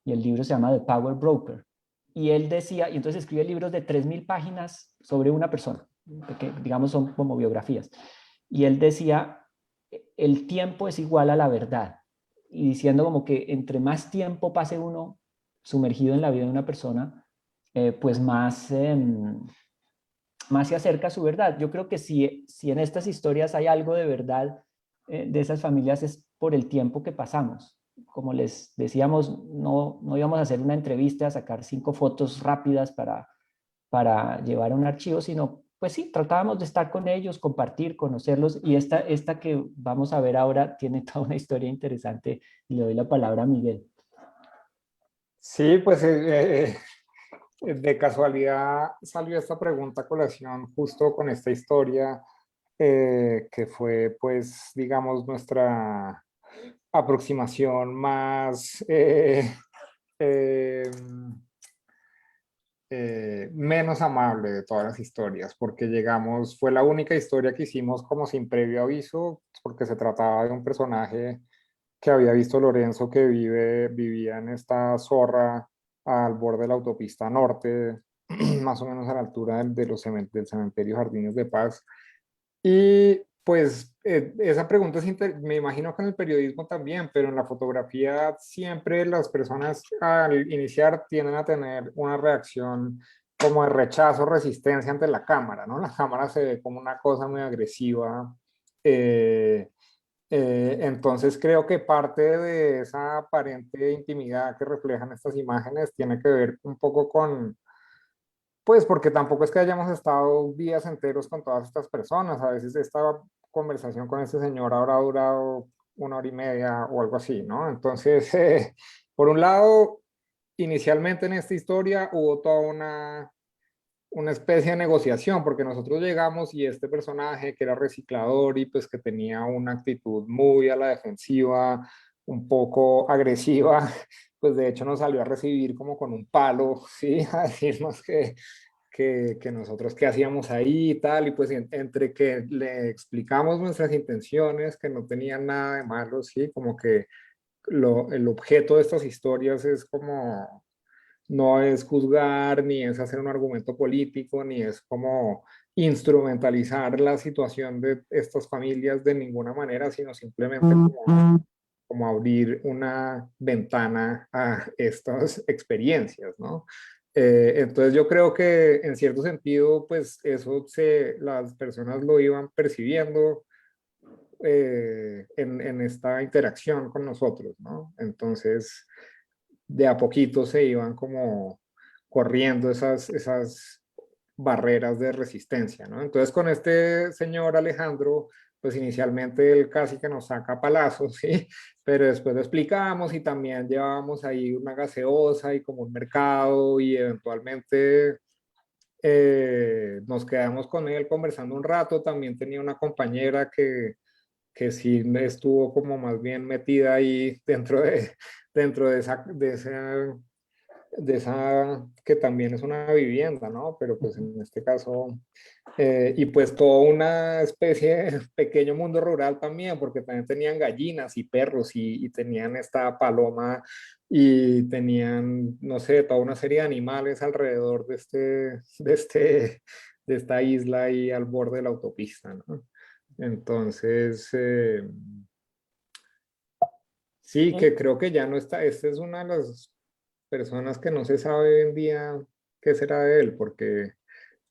y el libro se llama The Power Broker. Y él decía, y entonces escribe libros de 3.000 páginas sobre una persona, que digamos son como biografías. Y él decía, el tiempo es igual a la verdad. Y diciendo como que entre más tiempo pase uno sumergido en la vida de una persona, pues más se acerca a su verdad. Yo creo que si en estas historias hay algo de verdad de esas familias es por el tiempo que pasamos. Como les decíamos, no íbamos a hacer una entrevista, a sacar 5 fotos rápidas para llevar a un archivo, sino pues sí, tratábamos de estar con ellos, compartir, conocerlos, y esta que vamos a ver ahora tiene toda una historia interesante, y le doy la palabra a Miguel. Sí, pues de casualidad salió esta pregunta a colación justo con esta historia que fue, pues, digamos, nuestra aproximación más eh, menos amable de todas las historias, porque llegamos, fue la única historia que hicimos como sin previo aviso, porque se trataba de un personaje que había visto Lorenzo que vivía en esta zorra al borde de la autopista norte, más o menos a la altura del cementerio Jardines de Paz. Y pues esa pregunta me imagino que en el periodismo también, pero en la fotografía siempre las personas al iniciar tienden a tener una reacción como de rechazo, resistencia ante la cámara, ¿no? La cámara se ve como una cosa muy agresiva. eh, entonces creo que parte de esa aparente intimidad que reflejan estas imágenes tiene que ver un poco con, pues porque tampoco es que hayamos estado días enteros con todas estas personas. A veces esta conversación con este señor habrá durado 1 hora y media o algo así, ¿no? Entonces, por un lado, inicialmente en esta historia hubo toda una especie de negociación, porque nosotros llegamos y este personaje que era reciclador y pues que tenía una actitud muy a la defensiva, un poco agresiva, pues de hecho nos salió a recibir como con un palo, ¿sí? A decirnos que nosotros qué hacíamos ahí y tal, y pues entre que le explicamos nuestras intenciones, que no tenían nada de malo, ¿sí? Como que el objeto de estas historias es como, no es juzgar, ni es hacer un argumento político, ni es como instrumentalizar la situación de estas familias de ninguna manera, sino simplemente como abrir una ventana a estas experiencias, ¿no? Entonces yo creo que en cierto sentido, pues eso las personas lo iban percibiendo en esta interacción con nosotros, ¿no? Entonces, de a poquito se iban como corriendo esas barreras de resistencia, ¿no? Entonces, con este señor Alejandro, pues inicialmente él casi que nos saca palazos, ¿sí? Pero después lo explicamos y también llevábamos ahí una gaseosa y como un mercado y eventualmente nos quedamos con él conversando un rato. También tenía una compañera que sí estuvo como más bien metida ahí dentro de esa que también es una vivienda, ¿no? Pero pues en este caso, y pues toda una especie de pequeño mundo rural también, porque también tenían gallinas y perros y tenían esta paloma y tenían, no sé, toda una serie de animales alrededor de esta isla ahí al borde de la autopista, ¿no? Entonces, sí, que creo que ya no está, esta es una de las personas que no se sabe hoy en día qué será de él, porque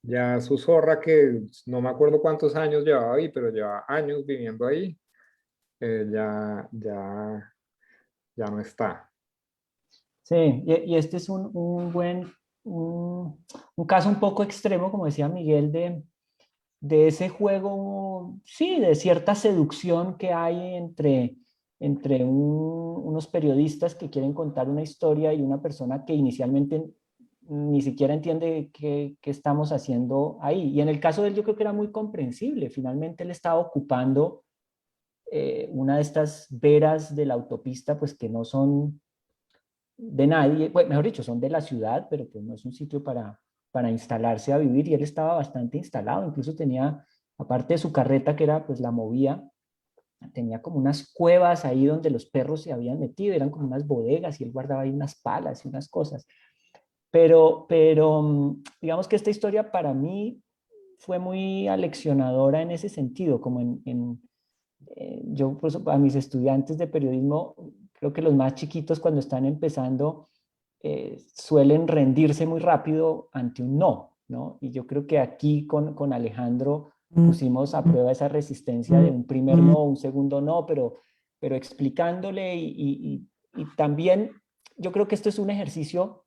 ya su zorra, que no me acuerdo cuántos años llevaba ahí, pero lleva años viviendo ahí, ya no está. Sí, y este es un buen, un caso un poco extremo, como decía Miguel, de ese juego, sí, de cierta seducción que hay entre unos periodistas que quieren contar una historia y una persona que inicialmente ni siquiera entiende qué estamos haciendo ahí. Y en el caso de él yo creo que era muy comprensible. Finalmente él estaba ocupando una de estas veras de la autopista, pues que no son de nadie, bueno, mejor dicho, son de la ciudad, pero pues no es un sitio para instalarse a vivir, y él estaba bastante instalado, incluso tenía, aparte de su carreta que era, pues la movía, tenía como unas cuevas ahí donde los perros se habían metido, eran como unas bodegas y él guardaba ahí unas palas y unas cosas. Pero digamos que esta historia para mí fue muy aleccionadora en ese sentido, como yo pues, a mis estudiantes de periodismo, creo que los más chiquitos cuando están empezando suelen rendirse muy rápido ante un no, ¿no? Y yo creo que aquí con Alejandro pusimos a prueba esa resistencia de un primer no, un segundo no, pero explicándole y también yo creo que esto es un ejercicio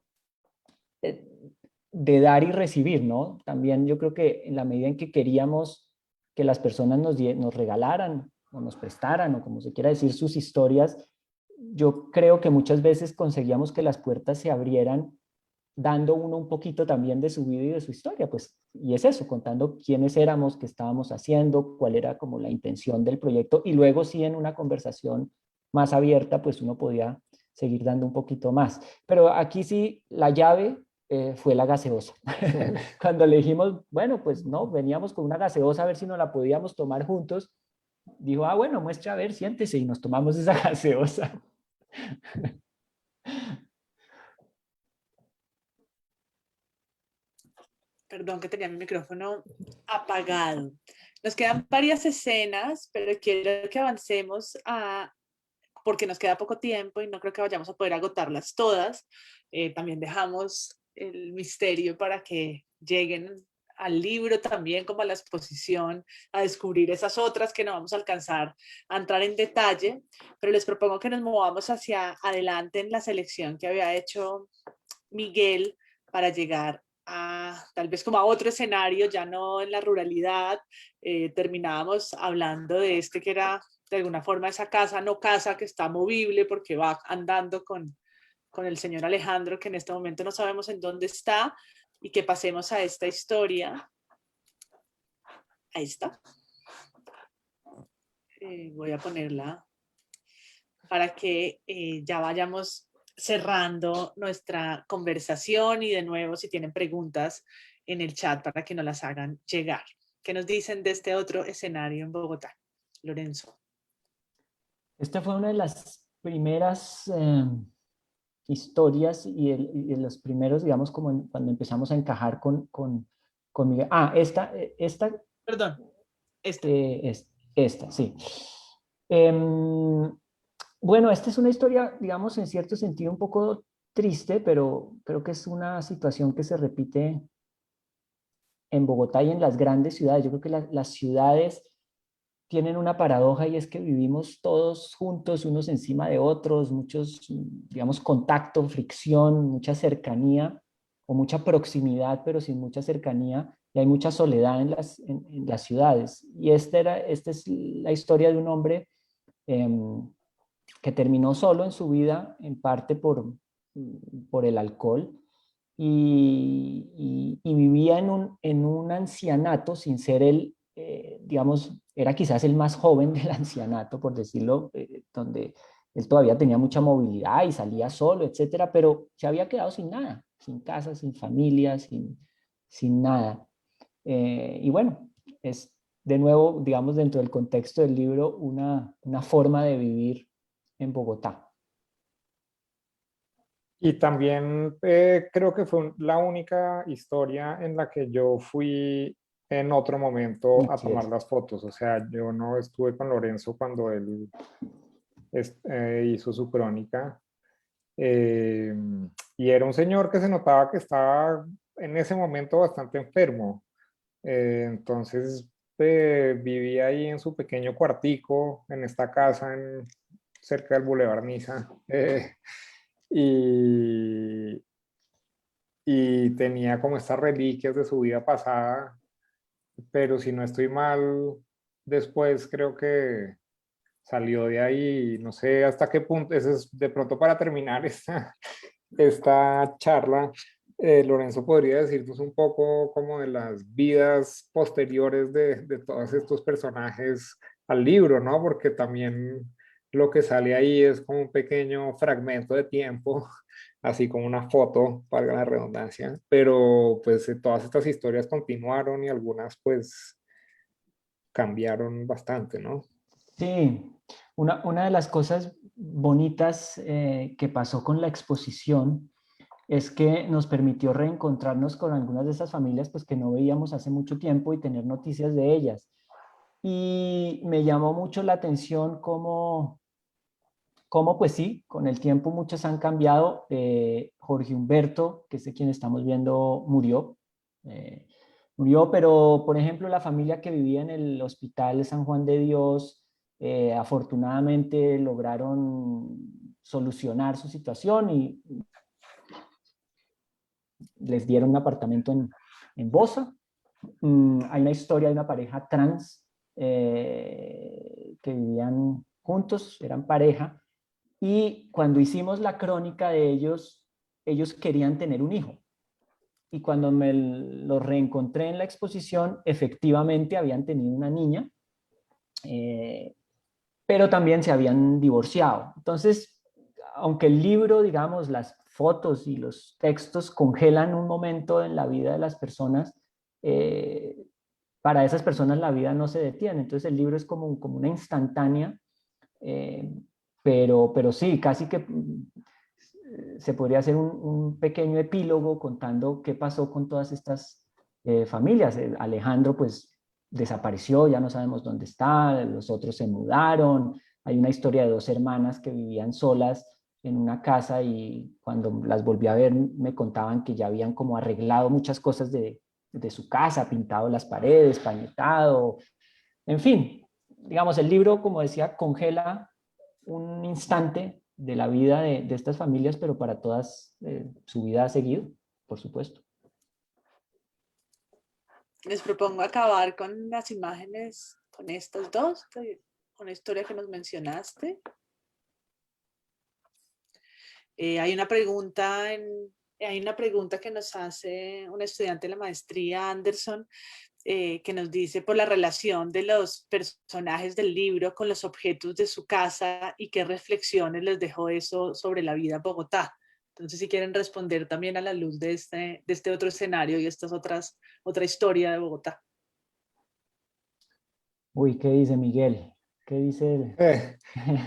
de, de dar y recibir, ¿no? También yo creo que en la medida en que queríamos que las personas nos regalaran o nos prestaran o como se quiera decir sus historias, yo creo que muchas veces conseguíamos que las puertas se abrieran dando uno un poquito también de su vida y de su historia, pues, y es eso, contando quiénes éramos, qué estábamos haciendo, cuál era como la intención del proyecto, y luego sí en una conversación más abierta, pues uno podía seguir dando un poquito más. Pero aquí sí, la llave fue la gaseosa. Cuando le dijimos, bueno, pues no, veníamos con una gaseosa a ver si nos la podíamos tomar juntos, dijo, ah, bueno, muestra, a ver, siéntese, y nos tomamos esa gaseosa. Perdón que tenía mi micrófono apagado. Nos quedan varias escenas, pero quiero que avancemos porque nos queda poco tiempo y no creo que vayamos a poder agotarlas todas. También dejamos el misterio para que lleguen al libro también, como a la exposición, a descubrir esas otras que no vamos a alcanzar a entrar en detalle, pero les propongo que nos movamos hacia adelante en la selección que había hecho Miguel para llegar tal vez como a otro escenario, ya no en la ruralidad. Terminábamos hablando de este que era de alguna forma esa casa, no casa, que está movible porque va andando con el señor Alejandro, que en este momento no sabemos en dónde está, y que pasemos a esta historia. Ahí está. Voy a ponerla para que ya vayamos cerrando nuestra conversación y de nuevo si tienen preguntas en el chat para que nos las hagan llegar. ¿Qué nos dicen de este otro escenario en Bogotá? Lorenzo. Esta fue una de las primeras historias y los primeros, digamos, como cuando empezamos a encajar con Miguel. Ah, esta Perdón, esta, sí. Bueno, esta es una historia, digamos, en cierto sentido un poco triste, pero creo que es una situación que se repite en Bogotá y en las grandes ciudades. Yo creo que las ciudades tienen una paradoja y es que vivimos todos juntos, unos encima de otros, muchos, digamos, contacto, fricción, mucha cercanía o mucha proximidad, pero sin mucha cercanía, y hay mucha soledad en las ciudades. Y esta es la historia de un hombre que terminó solo en su vida, en parte por el alcohol, y vivía en un ancianato sin ser él, digamos, era quizás el más joven del ancianato, por decirlo, donde él todavía tenía mucha movilidad y salía solo, etcétera, pero se había quedado sin nada, sin casa, sin familia, sin nada. Y bueno, es de nuevo, digamos, dentro del contexto del libro, una forma de vivir en Bogotá. Y también creo que fue la única historia en la que yo fui en otro momento a Así tomar es. las fotos. O sea, yo no estuve con Lorenzo cuando él hizo su crónica. Eh, y era un señor que se notaba que estaba en ese momento bastante enfermo. Entonces vivía ahí en su pequeño cuartico, en esta casa cerca del Boulevard Niza. Y, y tenía como estas reliquias de su vida pasada, pero si no estoy mal, después creo que salió de ahí, no sé hasta qué punto, eso es de pronto para terminar esta charla, Lorenzo podría decirnos un poco como de las vidas posteriores de todos estos personajes al libro, ¿no? Porque también lo que sale ahí es como un pequeño fragmento de tiempo, así como una foto, valga la redundancia, pero pues todas estas historias continuaron y algunas pues cambiaron bastante, ¿no? Sí, una de las cosas bonitas que pasó con la exposición es que nos permitió reencontrarnos con algunas de esas familias pues, que no veíamos hace mucho tiempo y tener noticias de ellas. Y me llamó mucho la atención cómo pues sí, con el tiempo muchas han cambiado. Jorge Humberto, que es de quien estamos viendo, murió. Eh, Murió, pero por ejemplo la familia que vivía en el Hospital de San Juan de Dios, afortunadamente lograron solucionar su situación y les dieron un apartamento en Bosa. Hay una historia de una pareja trans que vivían juntos, eran pareja, y cuando hicimos la crónica de ellos, ellos querían tener un hijo. Y cuando me los reencontré en la exposición, efectivamente habían tenido una niña, eh, pero también se habían divorciado. Entonces, aunque el libro, digamos, las fotos y los textos congelan un momento en la vida de las personas, eh, para esas personas la vida no se detiene. Entonces el libro es como una instantánea, eh, pero sí, casi que se podría hacer un pequeño epílogo contando qué pasó con todas estas familias. Alejandro pues desapareció, ya no sabemos dónde está, los otros se mudaron, hay una historia de dos hermanas que vivían solas en una casa y cuando las volví a ver me contaban que ya habían como arreglado muchas cosas de su casa, pintado las paredes, pañetado, en fin, digamos, el libro, como decía, congela un instante de la vida de estas familias, pero para todas su vida ha seguido, por supuesto. Les propongo acabar con las imágenes, con estas dos, con la historia que nos mencionaste. Hay una pregunta que nos hace un estudiante de la maestría, Anderson, que nos dice por la relación de los personajes del libro con los objetos de su casa y qué reflexiones les dejó eso sobre la vida en Bogotá. Entonces, si quieren responder también a la luz de este otro escenario y otra historia de Bogotá. Uy, ¿qué dice Miguel? ¿Qué dice él?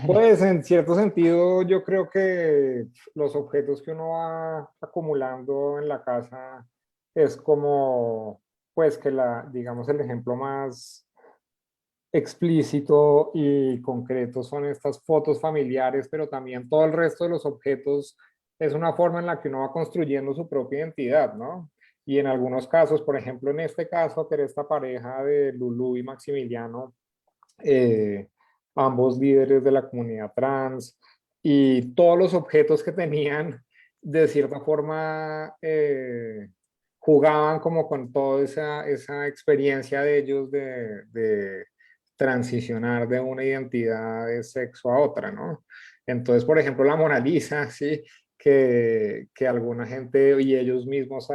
Pues en cierto sentido yo creo que los objetos que uno va acumulando en la casa es como, pues que digamos, el ejemplo más explícito y concreto son estas fotos familiares, pero también todo el resto de los objetos es una forma en la que uno va construyendo su propia identidad, ¿no? Y en algunos casos, por ejemplo, en este caso, que era esta pareja de Lulú y Maximiliano, eh, ambos líderes de la comunidad trans, y todos los objetos que tenían, de cierta forma, jugaban como con toda esa experiencia de ellos de transicionar de una identidad de sexo a otra, ¿no? Entonces, por ejemplo, la Mona Lisa, ¿sí? Que alguna gente y ellos mismos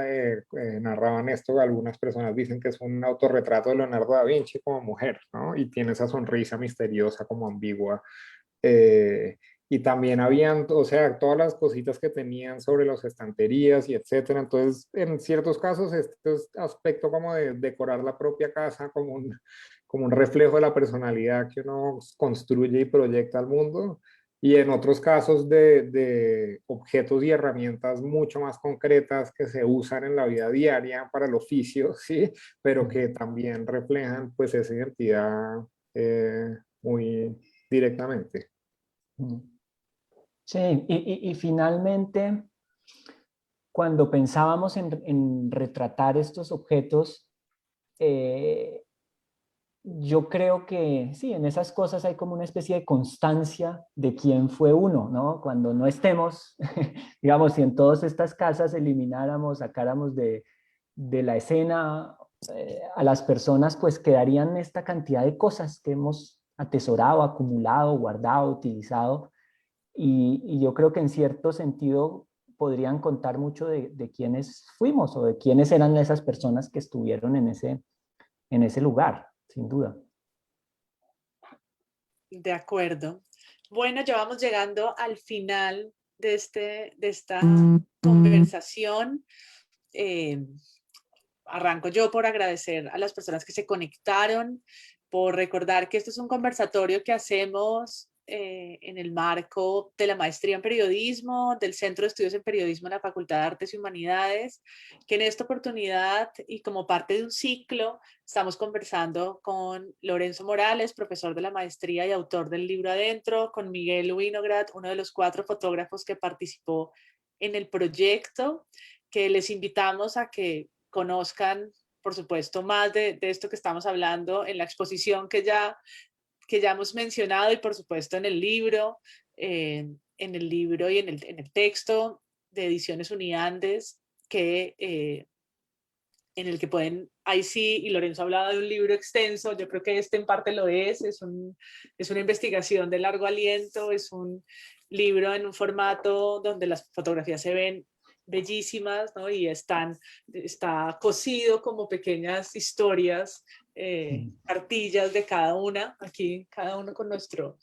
narraban esto, algunas personas dicen que es un autorretrato de Leonardo da Vinci como mujer, ¿no? Y tiene esa sonrisa misteriosa como ambigua. Y también habían, o sea, todas las cositas que tenían sobre las estanterías y etcétera. Entonces, en ciertos casos, este aspecto como de decorar la propia casa como un reflejo de la personalidad que uno construye y proyecta al mundo, y en otros casos de objetos y herramientas mucho más concretas que se usan en la vida diaria para el oficio, ¿sí? Pero que también reflejan pues esa identidad muy directamente. Sí, y finalmente, cuando pensábamos en retratar estos objetos, eh, yo creo que sí, en esas cosas hay como una especie de constancia de quién fue uno, ¿no? Cuando no estemos, digamos, si en todas estas casas elimináramos, sacáramos de la escena a las personas, pues quedarían esta cantidad de cosas que hemos atesorado, acumulado, guardado, utilizado, y yo creo que en cierto sentido podrían contar mucho de quiénes fuimos o de quiénes eran esas personas que estuvieron en ese lugar, sin duda. De acuerdo. Bueno, ya vamos llegando al final de esta conversación. Arranco yo por agradecer a las personas que se conectaron, por recordar que este es un conversatorio que hacemos en el marco de la maestría en periodismo, del Centro de Estudios en Periodismo en la Facultad de Artes y Humanidades, que en esta oportunidad y como parte de un ciclo estamos conversando con Lorenzo Morales, profesor de la maestría y autor del libro Adentro, con Miguel Winograd, uno de los 4 fotógrafos que participó en el proyecto, que les invitamos a que conozcan, por supuesto, más de esto que estamos hablando en la exposición que ya hemos mencionado y, por supuesto, en el libro y en el texto de Ediciones Uniandes, en el que pueden, ahí sí, y Lorenzo hablaba de un libro extenso, yo creo que este en parte lo es una investigación de largo aliento, es un libro en un formato donde las fotografías se ven bellísimas, ¿no? Y está cosido como pequeñas historias, cartillas de cada una, aquí cada uno con nuestro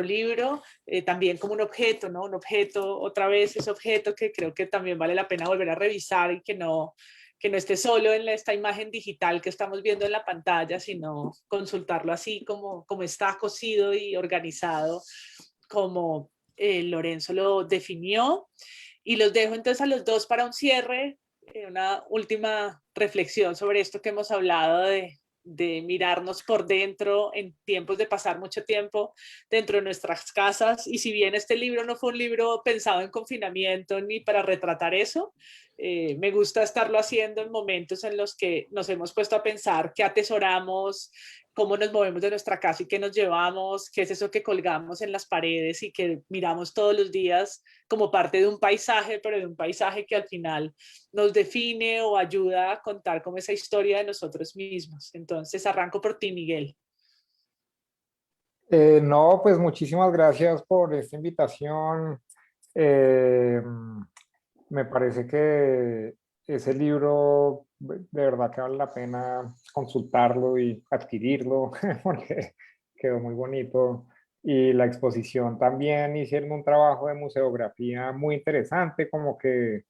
libro, también como un objeto, ¿no? Un objeto, otra vez ese objeto que creo que también vale la pena volver a revisar y que no esté solo en esta imagen digital que estamos viendo en la pantalla, sino consultarlo así como está cosido y organizado, como Lorenzo lo definió. Y los dejo entonces a los dos para un cierre, una última reflexión sobre esto que hemos hablado de mirarnos por dentro en tiempos de pasar mucho tiempo dentro de nuestras casas. Y si bien este libro no fue un libro pensado en confinamiento ni para retratar eso, me gusta estarlo haciendo en momentos en los que nos hemos puesto a pensar qué atesoramos, cómo nos movemos de nuestra casa y qué nos llevamos, qué es eso que colgamos en las paredes y que miramos todos los días como parte de un paisaje, pero de un paisaje que al final nos define o ayuda a contar como esa historia de nosotros mismos. Entonces arranco por ti, Miguel. No, pues muchísimas gracias por esta invitación. Me parece que ese libro de verdad que vale la pena consultarlo y adquirirlo porque quedó muy bonito. Y la exposición también hicieron un trabajo de museografía muy interesante, como que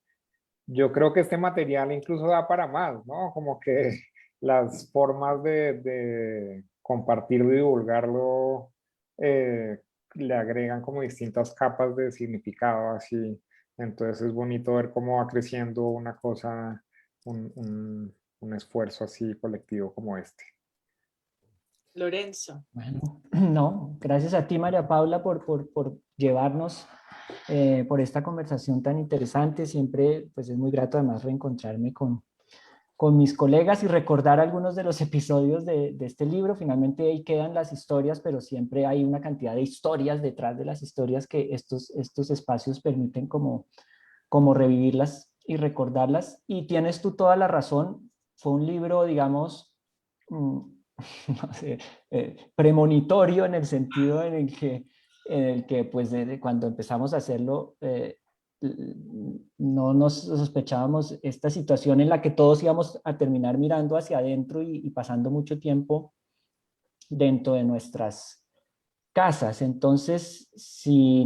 yo creo que este material incluso da para más, ¿no? Como que las formas de compartirlo y divulgarlo le agregan como distintas capas de significado, así. Entonces es bonito ver cómo va creciendo una cosa, un esfuerzo así colectivo como este. Lorenzo. Bueno, no, gracias a ti, María Paula, por llevarnos por esta conversación tan interesante. Siempre pues es muy grato además reencontrarme con mis colegas y recordar algunos de los episodios de este libro. Finalmente ahí quedan las historias, pero siempre hay una cantidad de historias detrás de las historias que estos espacios permiten como revivirlas y recordarlas. Y tienes tú toda la razón, fue un libro, digamos, no sé, premonitorio en el sentido en el que pues cuando empezamos a hacerlo, no nos sospechábamos esta situación en la que todos íbamos a terminar mirando hacia adentro y pasando mucho tiempo dentro de nuestras casas. Entonces, si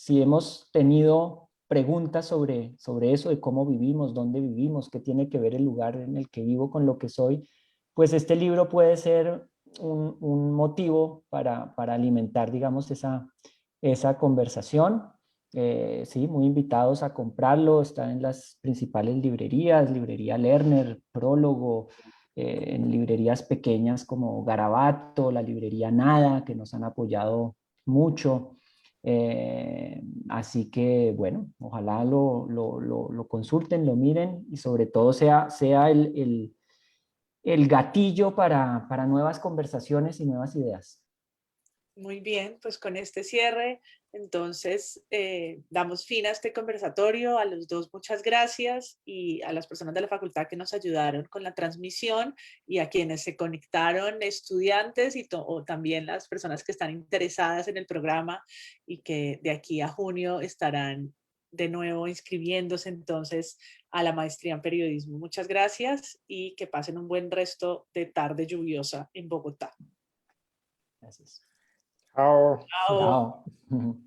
hemos tenido preguntas sobre eso, de cómo vivimos, dónde vivimos, qué tiene que ver el lugar en el que vivo con lo que soy, pues este libro puede ser un motivo para alimentar, digamos, esa conversación. Sí, muy invitados a comprarlo, está en las principales librerías, librería Lerner, Prólogo, en librerías pequeñas como Garabato, la librería Nada, que nos han apoyado mucho. Así que, bueno, ojalá lo consulten, lo miren y sobre todo sea el gatillo para nuevas conversaciones y nuevas ideas. Muy bien, pues con este cierre, entonces damos fin a este conversatorio. A los dos, muchas gracias y a las personas de la facultad que nos ayudaron con la transmisión y a quienes se conectaron, estudiantes o también las personas que están interesadas en el programa y que de aquí a junio estarán de nuevo inscribiéndose entonces a la maestría en periodismo. Muchas gracias y que pasen un buen resto de tarde lluviosa en Bogotá. Gracias. Chao. Chao. Chao.